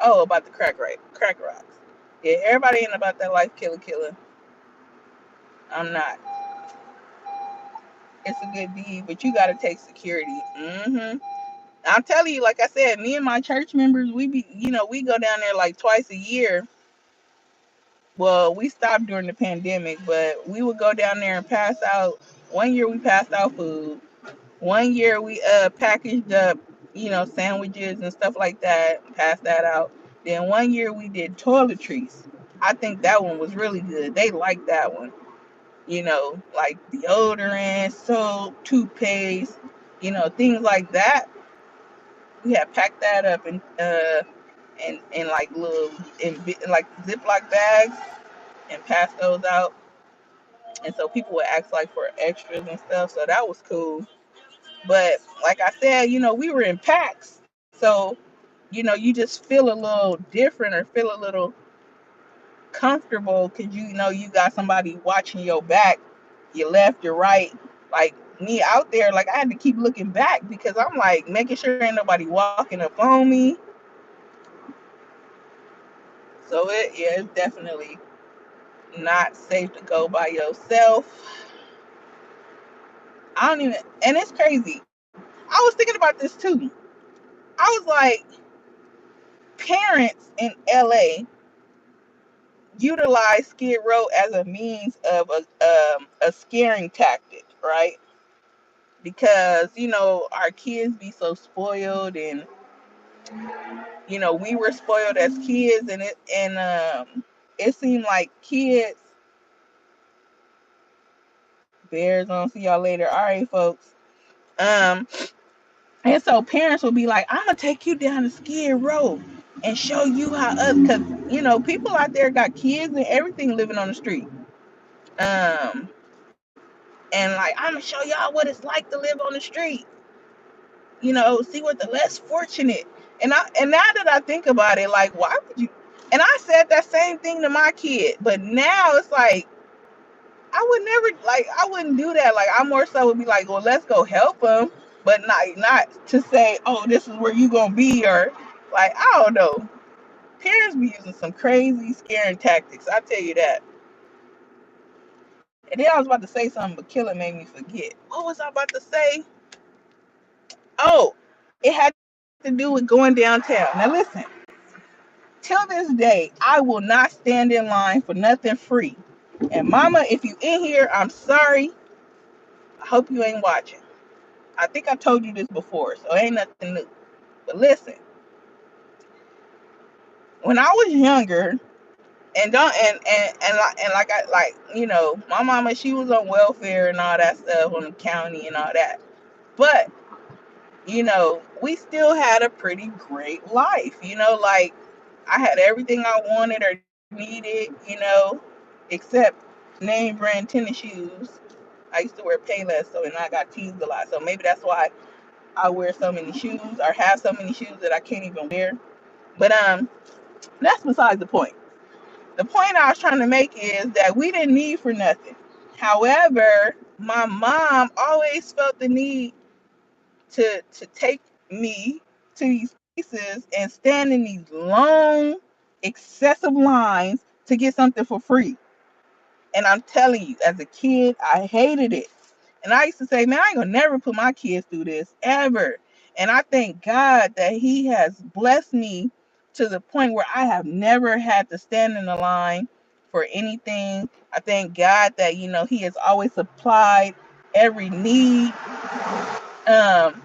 Oh, about the crack rocks. Yeah, everybody ain't about that life killer. I'm not. It's a good deed, but you gotta take security. I'm telling you, like I said, me and my church members, we go down there like twice a year. Well, we stopped during the pandemic, but we would go down there and pass out. One year we passed out food. One year we packaged up, sandwiches and stuff like that, passed that out. Then one year we did toiletries. I think that one was really good. They liked that one. Like deodorant, soap, toothpaste, things like that. We had packed that up in like like Ziploc bags and passed those out. And so people would ask like for extras and stuff. So that was cool. But like I said, we were in packs. So, you just feel a little different or feel a little comfortable because you got somebody watching your back, your left, your right. Like me out there, like I had to keep looking back because I'm like making sure ain't nobody walking up on me. So it's definitely not safe to go by yourself. I don't even, and it's crazy. I was thinking about this too. I was like, parents in LA utilize Skid Row as a means of a scaring tactic, right? Because our kids be so spoiled, and we were spoiled as kids, and it seemed like kids. Bears on. See y'all later. All right, folks. Um, and so parents will be like, "I'm gonna take you down to Skid Row and show you how us," because people out there got kids and everything living on the street. Um, and like, I'm gonna show y'all what it's like to live on the street. See what the less fortunate. And now that I think about it, like, why would you? And I said that same thing to my kid, but now it's like I would never, like, I wouldn't do that. Like, I more so would be like, well, let's go help them, but not to say, oh, this is where you gonna be, or like, I don't know. Parents be using some crazy scaring tactics. I tell you that. And then I was about to say something, but Killer made me forget. What was I about to say? Oh, it had to do with going downtown. Now listen, till this day, I will not stand in line for nothing free. And Mama, if you in here, I'm sorry. I hope you ain't watching. I think I told you this before, so it ain't nothing new. But listen, when I was younger, and don't and like my mama, she was on welfare and all that stuff on the county and all that. But we still had a pretty great life. Like I had everything I wanted or needed. Except name brand tennis shoes. I used to wear Payless, so and I got teased a lot. So maybe that's why I wear so many shoes or have so many shoes that I can't even wear. But that's besides the point. The point I was trying to make is that we didn't need for nothing. However, my mom always felt the need to take me to these places and stand in these long, excessive lines to get something for free. And I'm telling you, as a kid, I hated it. And I used to say, man, I ain't gonna never put my kids through this ever. And I thank God that He has blessed me to the point where I have never had to stand in the line for anything. I thank God that, He has always supplied every need. And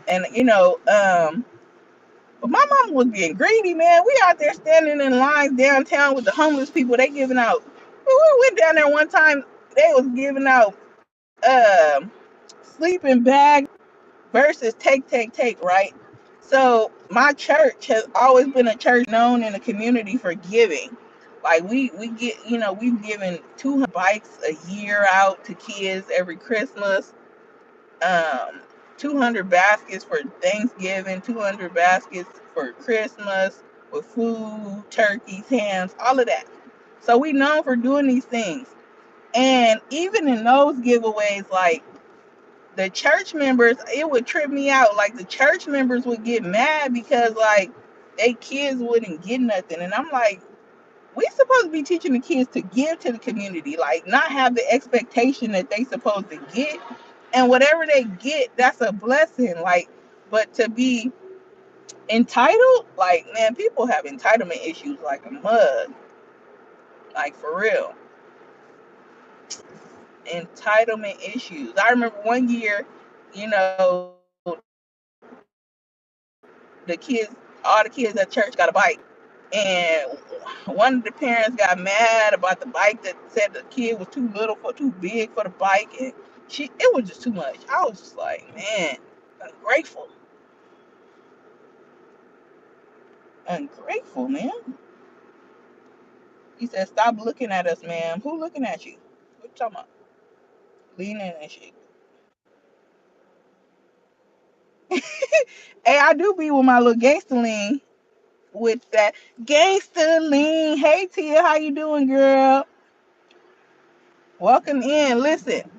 but my mama was being greedy, man. We out there standing in lines downtown with the homeless people. They giving out. We went down there one time. They was giving out sleeping bag versus take, right? So my church has always been a church known in the community for giving. Like we get, we've given 200 bikes a year out to kids every Christmas. Um, 200 baskets for Thanksgiving, 200 baskets for Christmas with food, turkeys, hams, all of that. So we known for doing these things. And even in those giveaways, like the church members, it would trip me out. Like the church members would get mad because like they kids wouldn't get nothing. And I'm like, we supposed to be teaching the kids to give to the community, like not have the expectation that they supposed to get. And whatever they get, that's a blessing. Like, but to be entitled, like man, people have entitlement issues like a mug. Like for real. Entitlement issues. I remember one year, you know, the kids, all the kids at church got a bike. And one of the parents got mad about the bike that said the kid was too little for too big for the bike, and it was just too much. I was just like, man, ungrateful. Ungrateful, man. He said, stop looking at us, ma'am. Who looking at you? What you talking about? Leaning and shit. Hey, I do be with my little gangster lean with that gangster lean. Hey Tia, how you doing, girl? Welcome in. Listen,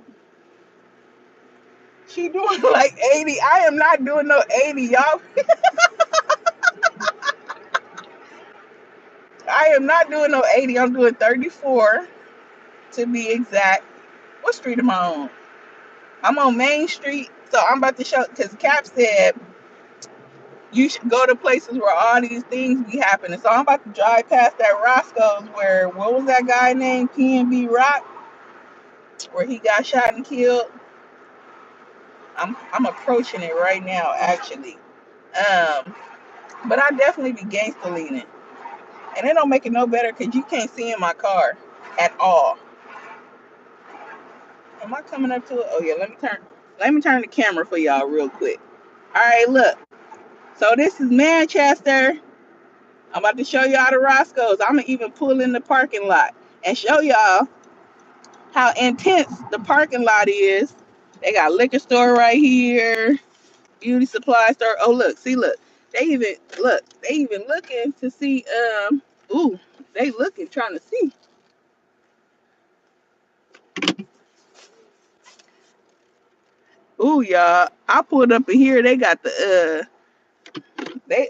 she doing like 80. I am not doing no 80, y'all. I am not doing no 80. I'm doing 34 to be exact. What street am I on? I'm on Main Street. So I'm about to show, because Cap said you should go to places where all these things be happening. So I'm about to drive past that Roscoe's where, what was that guy named? PNB Rock, where he got shot and killed. I'm approaching it right now, actually. But I definitely be gangster leaning. And it don't make it no better because you can't see in my car at all. Am I coming up to it? Oh yeah, let me turn the camera for y'all real quick. Alright, look. So this is Manchester. I'm about to show y'all the Roscoe's. I'm gonna even pull in the parking lot and show y'all how intense the parking lot is. They got a liquor store right here, beauty supply store. Oh look. They even looking to see ooh, they looking trying to see. Ooh, y'all. I pulled up in here. They got the they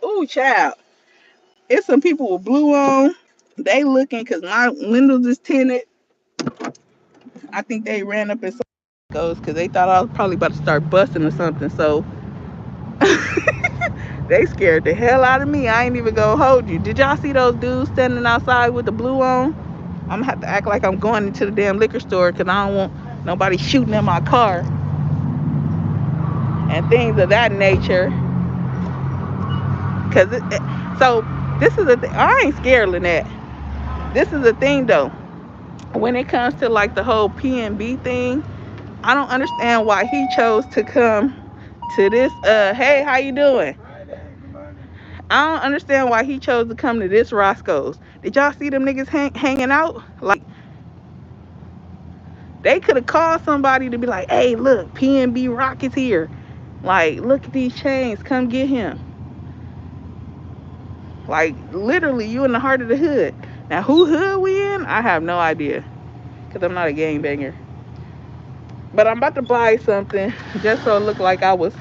ooh, child. It's some people with blue on. They looking because my windows is tinted. I think they ran up in some goes because they thought I was probably about to start busting or something. So they scared the hell out of me. I ain't even gonna hold you. Did y'all see those dudes standing outside with the blue on? I'm gonna have to act like I'm going into the damn liquor store because I don't want nobody shooting in my car and things of that nature. Cause so this is I ain't scared, Lynette. This is the thing though. When it comes to like the whole PNB thing, I don't understand why he chose to come to this. Hey, how you doing? I don't understand why he chose to come to this Roscoe's. Did y'all see them niggas hanging out? Like they could have called somebody to be like, hey, look, PNB Rock is here. Like, look at these chains. Come get him. Like, literally, you in the heart of the hood. Now, who hood we in? I have no idea. Because I'm not a gangbanger. But I'm about to buy something just so it looked like I was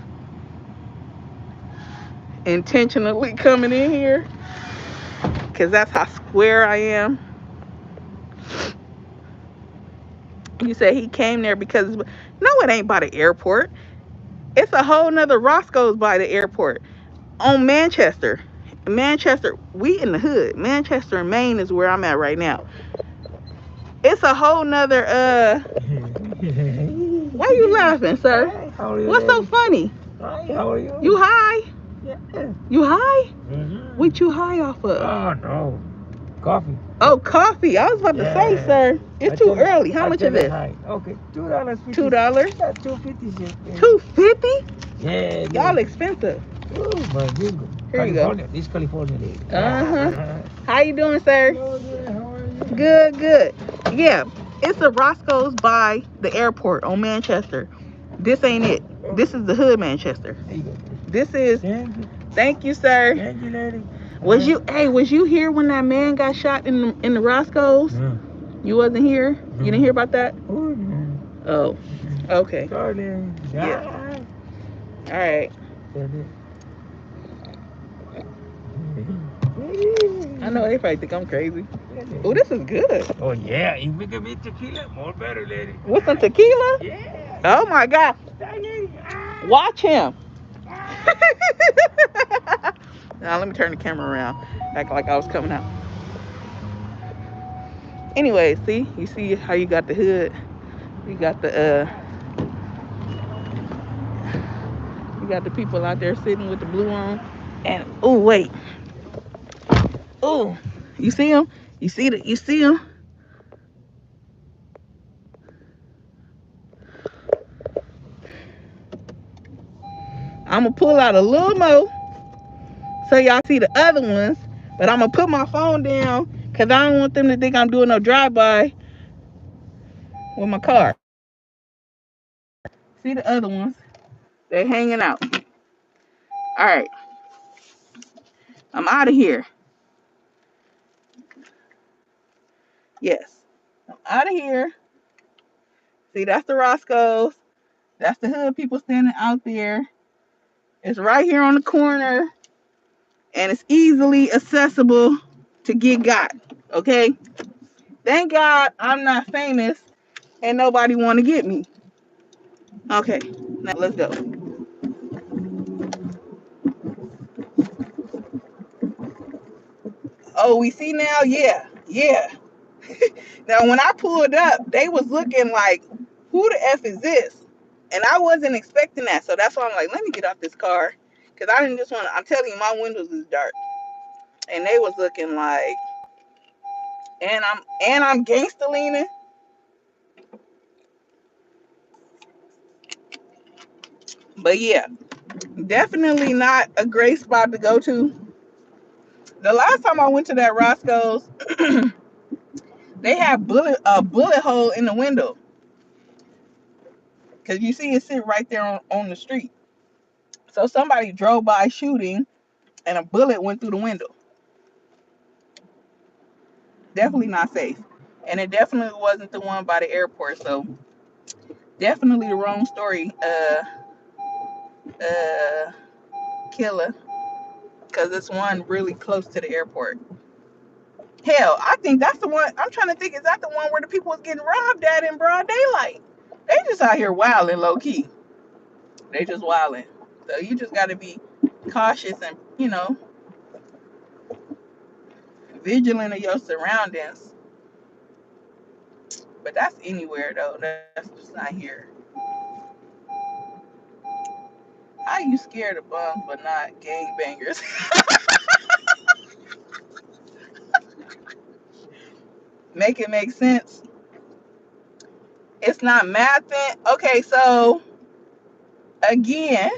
intentionally coming in here. Because that's how square I am. You said he came there because... No, it ain't by the airport. It's a whole nother Roscoe's by the airport. On Manchester. Manchester, we in the hood. Manchester and Maine is where I'm at right now. It's a whole nother why are you laughing, sir? Hi, how are you? What's so funny? Hi, how are you? You high? Yeah. You high? Mm-hmm. What you high off of? Oh no. Coffee. Oh, coffee. I was about to say, sir. It's too early. How much is this? Okay, $2. $2? Yeah, 250. $2.50? Yeah. Y'all expensive. Oh my goodness. Here you California. This is California day. Uh-huh. How you doing, sir? Hello there, how are you? Good. Yeah. It's a Roscoe's by the airport on Manchester. This ain't it. This is the hood Manchester. There you go. This is Thank you, sir. you, lady. Was you here when that man got shot in the Roscoe's? Yeah. You wasn't here? You didn't hear about that? Oh, no. Oh, okay. Sorry. Yeah. All right. I know they probably think I'm crazy. Oh, this is good. Oh, yeah. If we can beat tequila, more better, lady. With some tequila? Yeah. Oh my God. Watch him. Now let me turn the camera around. Act like I was coming out. Anyway, see? You see how you got the hood? You got the you got the people out there sitting with the blue on. And oh wait. Oh, you see him? You see him? I'm gonna pull out a little more so y'all see the other ones. But I'm gonna put my phone down because I don't want them to think I'm doing no drive-by with my car. See the other ones? They hanging out. All right, I'm out of here. Yes, I'm out of here. See, that's the Roscoe's. That's the hood people standing out there. It's right here on the corner, and it's easily accessible to get got. Okay. Thank God I'm not famous and nobody want to get me. Okay, now let's go. Oh, we see now? Yeah, yeah. Now, when I pulled up, they was looking like, who the F is this? And I wasn't expecting that. So that's why I'm like, let me get out this car. Because I didn't just want to, I'm telling you, my windows is dark. And they was looking like, and I'm gangster leaning. But yeah, definitely not a great spot to go to. The last time I went to that Roscoe's, they had a bullet hole in the window. Because you see it sit right there on the street. So somebody drove by shooting and a bullet went through the window. Definitely not safe. And it definitely wasn't the one by the airport. So definitely the wrong story, killer. Because it's one really close to the airport. Hell, I think that's the one. I'm trying to think, is that the one where the people was getting robbed at in broad daylight? They just out here wilding low key. They just wilding. So you just got to be cautious and, vigilant of your surroundings. But that's anywhere though. That's just not here. How you scared of bums but not gangbangers? Make it make sense. It's not mathing. Okay, so again,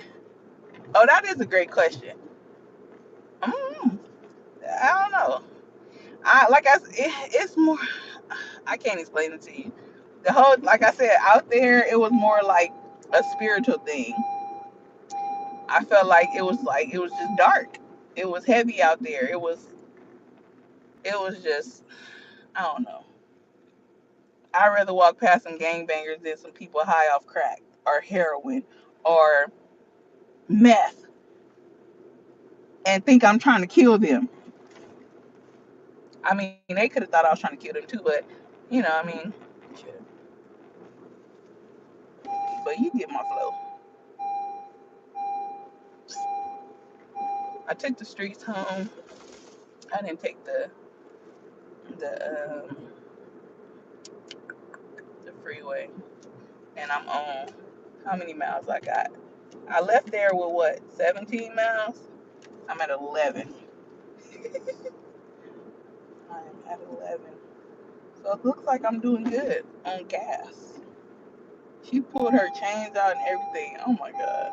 oh, that is a great question. Mm, I don't know. It's more. I can't explain it to you. The whole, like I said, out there, it was more like a spiritual thing. I felt like it was just dark. It was heavy out there. It was just, I don't know. I'd rather walk past some gangbangers than some people high off crack or heroin or meth and think I'm trying to kill them. I mean, they could have thought I was trying to kill them too, but I mean, shit. But you get my flow. I took the streets home. I didn't take the the freeway, and I'm on how many miles I got. I left there with what, 17 miles. I'm at 11. I'm at 11. So it looks like I'm doing good on gas. She pulled her chains out and everything. Oh my God.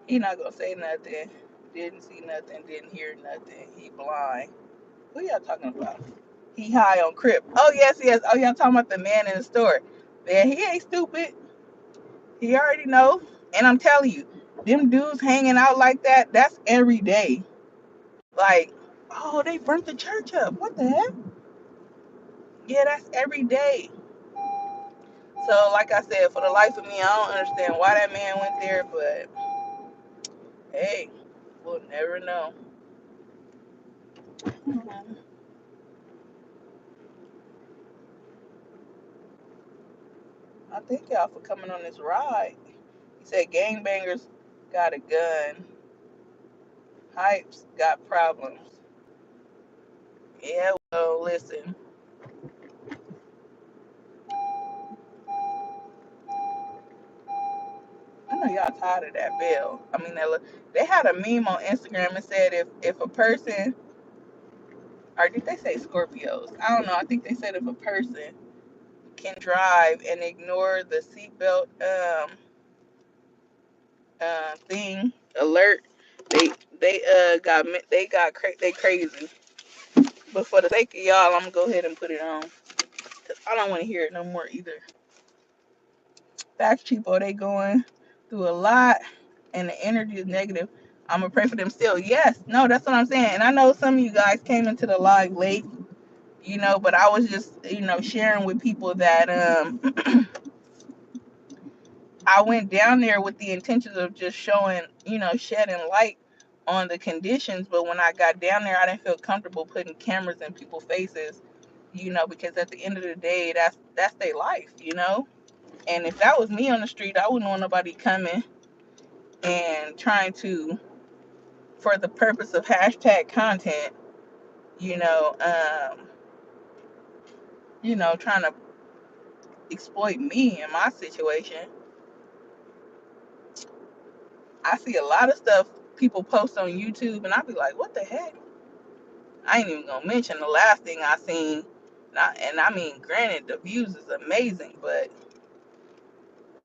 He not gonna say nothing. Didn't see nothing. Didn't hear nothing. He blind. Who y'all talking about? He high on Crip. Oh yes, yes. Oh, y'all talking about the man in the store. Man, he ain't stupid. He already know. And I'm telling you, them dudes hanging out like that, that's every day. Like, Oh, they burnt the church up. What the heck? Yeah, that's every day. So, like I said, for the life of me, I don't understand why that man went there, but hey, we'll never know. Mhm. I thank y'all for coming on this ride. He said gangbangers got a gun, hypes got problems. Yeah, well, listen, I know y'all tired of that bill. I mean, they had a meme on Instagram and said if a person, or did they say Scorpios? I don't know. I think they said if a person can drive and ignore the seatbelt thing alert, they they crazy. But for the sake of y'all, I'm gonna go ahead and put it on because I don't want to hear it no more either. Facts cheapo, they going through a lot, and the energy is negative. I'm gonna pray for them still. Yes, no, that's what I'm saying. And I know some of you guys came into the live late, but I was just sharing with people that I went down there with the intentions of just showing, shedding light on the conditions. But when I got down there, I didn't feel comfortable putting cameras in people's faces, because at the end of the day, that's their life. And if that was me on the street, I wouldn't want nobody coming and trying to, for the purpose of hashtag content, you know, um, trying to exploit me in my situation. I see a lot of stuff people post on YouTube, and I be like, what the heck? I ain't even gonna mention the last thing I seen. And I mean, granted, the views is amazing, but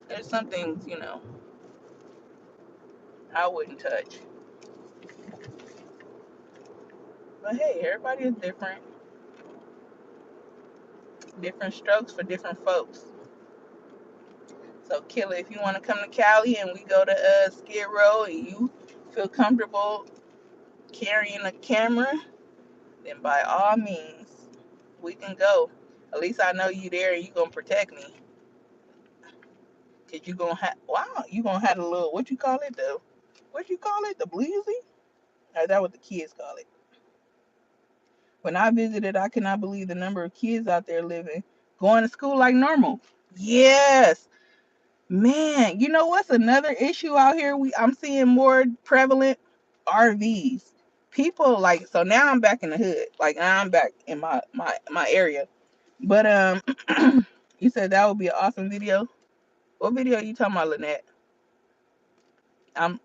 there's some things, I wouldn't touch. But hey, everybody is different. Different strokes for different folks. So, Killer, if you want to come to Cali and we go to Skid Row and you feel comfortable carrying a camera, then by all means, we can go. At least I know you there and you gonna protect me. Cause you gonna have you gonna have a little what you call it, the bleezy? Or that what the kids call it. When I visited, I cannot believe the number of kids out there living, going to school like normal. Yes. Man, you know what's another issue out here? I'm seeing more prevalent RVs. People like so now I'm back in the hood. Like now I'm back in my area. But you said that would be an awesome video. What video are you talking about, Lynette? Um,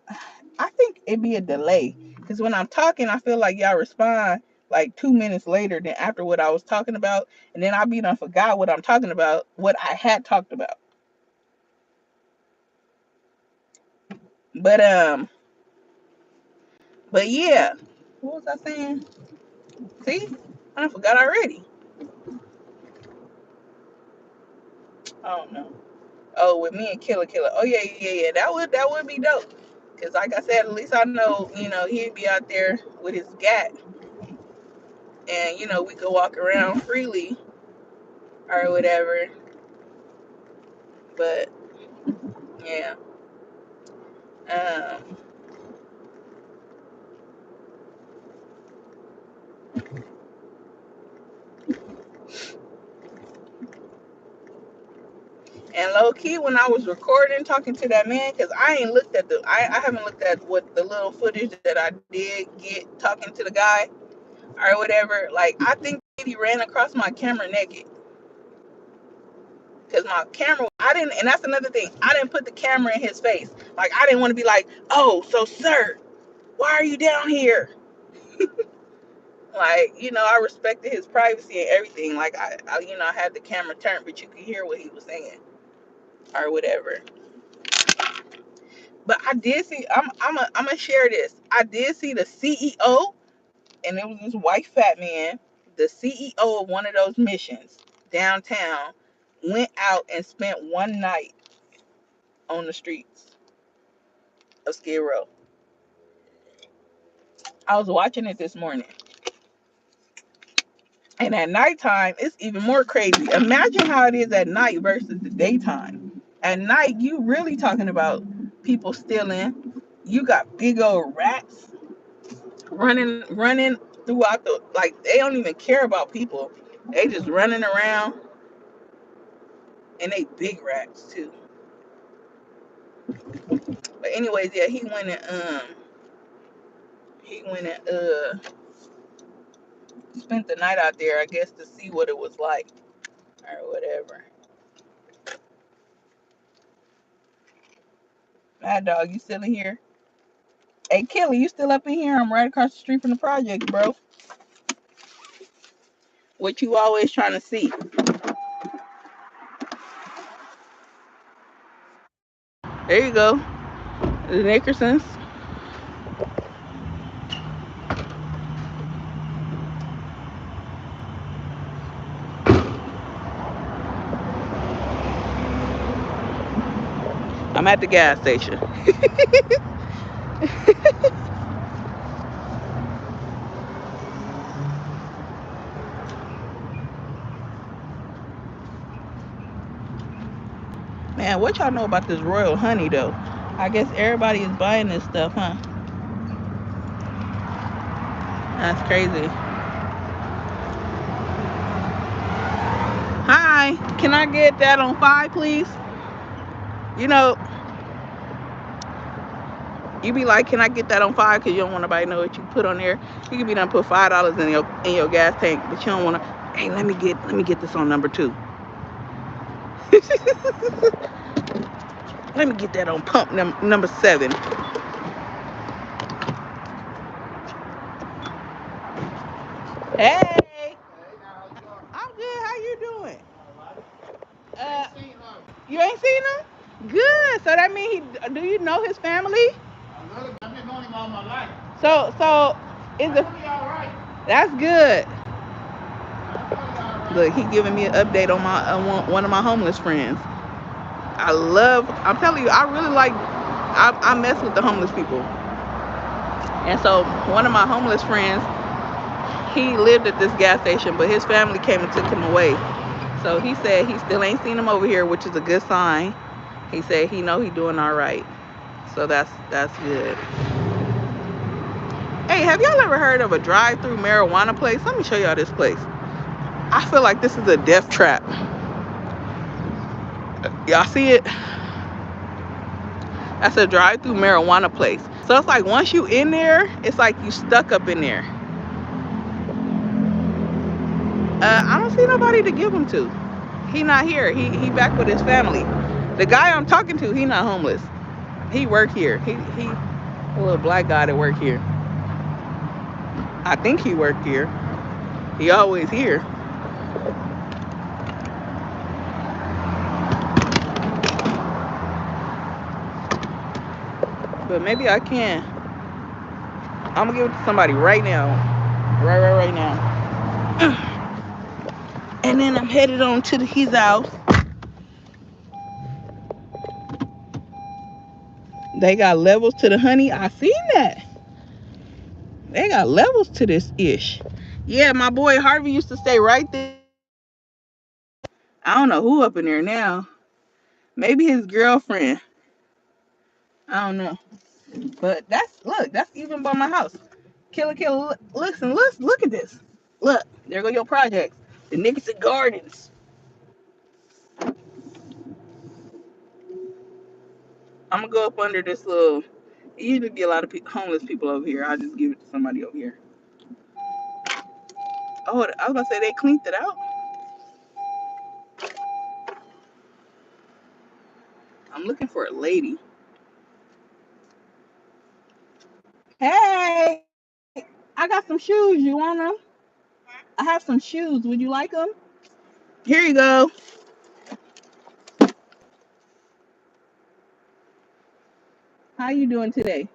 I think it'd be a delay because when I'm talking, I feel like y'all respond like 2 minutes later than after what I was talking about, and then I'll be done forgot what I'm talking about, what I had talked about. But yeah, what was I saying? See, I forgot already. I don't know. Oh, with me and Killer. Oh yeah. That would be dope. Cause like I said, at least I know he'd be out there with his gat, and we could walk around freely or whatever. But yeah. Um, and low key, when I was recording, talking to that man, cause I haven't looked at what the little footage that I did get talking to the guy or whatever. Like I think he ran across my camera naked, cause my camera, I didn't, and that's another thing. I didn't put the camera in his face. Like I didn't want to be like, oh, so sir, why are you down here? Like I respected his privacy and everything. Like I had the camera turned, but you could hear what he was saying or whatever. But I did see. I'm gonna share this. I did see the CEO, and it was this white fat man. The CEO of one of those missions downtown went out and spent one night on the streets of Skid Row. I was watching it this morning. And at nighttime, it's even more crazy. Imagine how it is at night versus the daytime. At night, you really talking about people stealing. You got big old rats running throughout the, like, they don't even care about people. They just running around, and they big rats too. But anyways, yeah, he went and spent the night out there, I guess, to see what it was like or whatever. Mad Dog, you still in here? Hey, Kelly, you still up in here? I'm right across the street from the project, bro. What you always trying to see? There you go. The Nickersons. I'm at the gas station. Man, what y'all know about this Royal Honey, though? I guess everybody is buying this stuff, huh? That's crazy. Hi, can I get that on 5, please? You know, you be like, can I get that on 5? Because you don't want nobody to know what you put on there. You could be done put $5 in your gas tank, but you don't want to. Hey, let me get this on number 2. Let me get that on pump number 7. Hey, I'm good. How you doing? Uh, you ain't seen him? Good. So that means do you know his family? I've been knowing him all my life. So is it? That's good. Look, he giving me an update on my one of my homeless friends. I'm telling you, I really like. I mess with the homeless people, and so one of my homeless friends, he lived at this gas station, but his family came and took him away. So he said he still ain't seen him over here, which is a good sign. He said he know he doing all right. So that's good. Hey, have y'all ever heard of a drive-through marijuana place? Let me show y'all this place. I feel like this is a death trap. Y'all see it? That's a drive-through marijuana place. So it's like once you in there, it's like you stuck up in there. I don't see nobody to give him to. He not here. He back with his family. The guy I'm talking to, he not homeless. He work here. He a little black guy that work here. I think he worked here. He always here. But maybe I can. I'm gonna give it to somebody right now. Right now. And then I'm headed on to his house. They got levels to the honey. I seen that. They got levels to this ish. Yeah, my boy Harvey used to stay right there. I don't know who up in there now. Maybe his girlfriend. I don't know. But that's even by my house. Killer, listen, look at this. Look, there go your projects. The Nickerson Gardens. I'm gonna go up under this little. It usually be a lot of homeless people over here. I'll just give it to somebody over here. Oh, I was gonna say they cleaned it out. I'm looking for a lady. Hey, I got some shoes. You want them? I have some shoes. Would you like them? Here you go. How you doing today?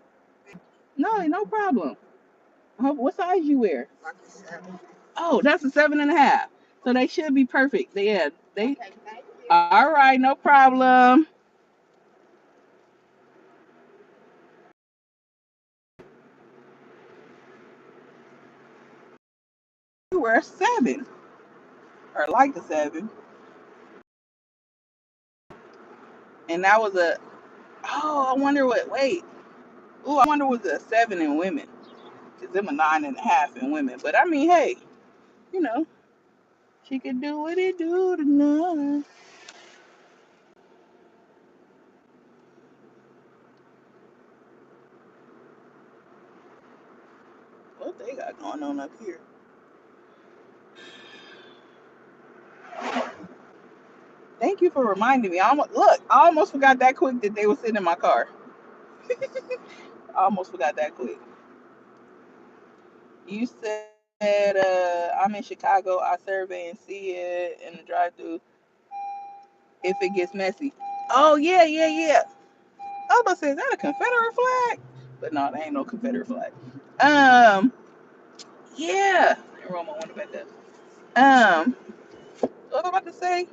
No problem. What size you wear? Oh, that's a 7.5. So they should be perfect. Yeah, they. All right, no problem. You wear a 7. or like a 7. And that was a, oh, I wonder what, wait. Ooh, I wonder was it a 7 in women. Because them a 9.5 in women. But I mean, hey, you know, she could do what it do tonight. What they got going on up here? Thank you for reminding me. I almost forgot that quick that they were sitting in my car. I almost forgot that quick. You said I'm in Chicago. I survey and see it in the drive-through if it gets messy. Oh yeah, yeah, yeah. I was about to say, is that a Confederate flag? But no, that ain't no Confederate flag. Um, yeah. Let me roll my window back up. What was I about to say?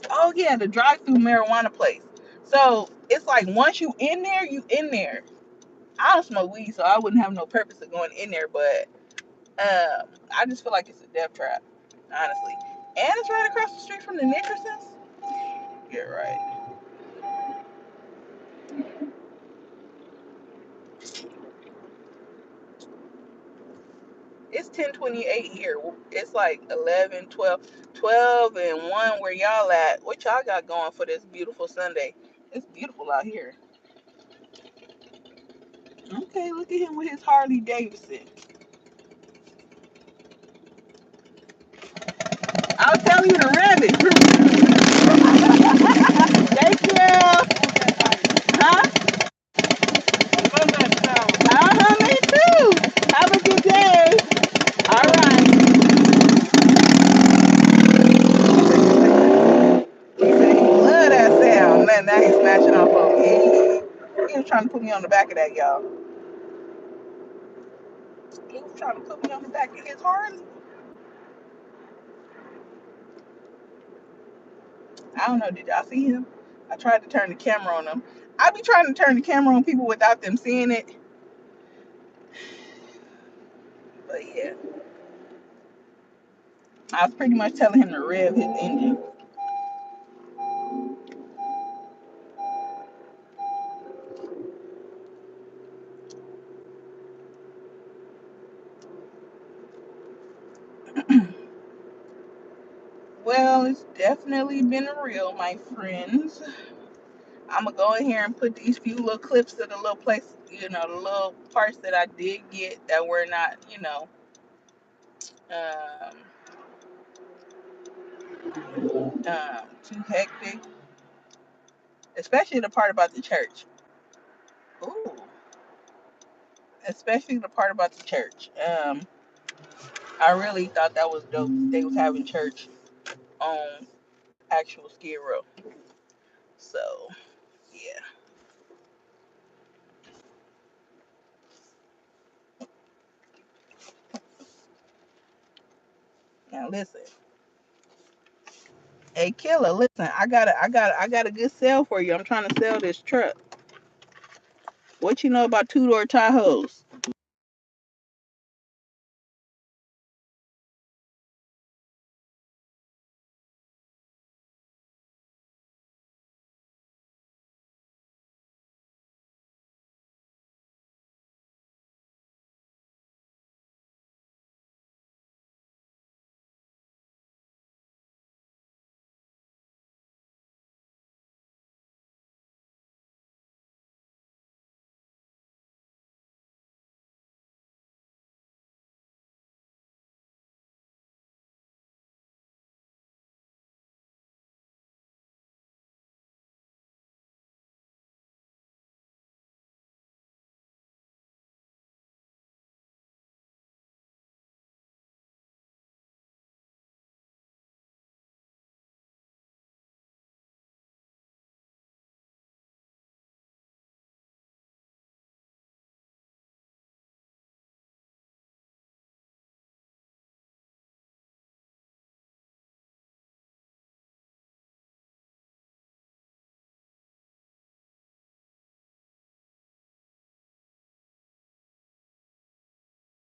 Oh yeah, the drive-through marijuana place. So it's like once you in there, you in there. I don't smoke weed, so I wouldn't have no purpose of going in there. But I just feel like it's a death trap, honestly. And it's right across the street from the Nickersons. Yeah, right. It's 10:28 here. It's like 11, 12, 12 and 1 where y'all at. What y'all got going for this beautiful Sunday? It's beautiful out here. Okay, look at him with his Harley Davidson. I'll tell you to rev it. Thank you. Huh? Me too. Have a good day. All right. He said he love that sound. Man, now he's smashing off of me. He was trying to put me on the back of that, y'all. He was trying to put me on the back of his Harley. I don't know. Did y'all see him? I tried to turn the camera on him. I be trying to turn the camera on people without them seeing it. But yeah, I was pretty much telling him to rev his engine. Well, it's definitely been real, my friends. I'm gonna go in here and put these few little clips of the little place, the little parts that I did get that were not, um, too hectic. Especially the part about the church. Ooh, especially the part about the church. I really thought that was dope. They was having church on actual Skid Row. So yeah. Now listen, hey killer, listen. I got a good sale for you. I'm trying to sell this truck. What you know about two-door Tahoes?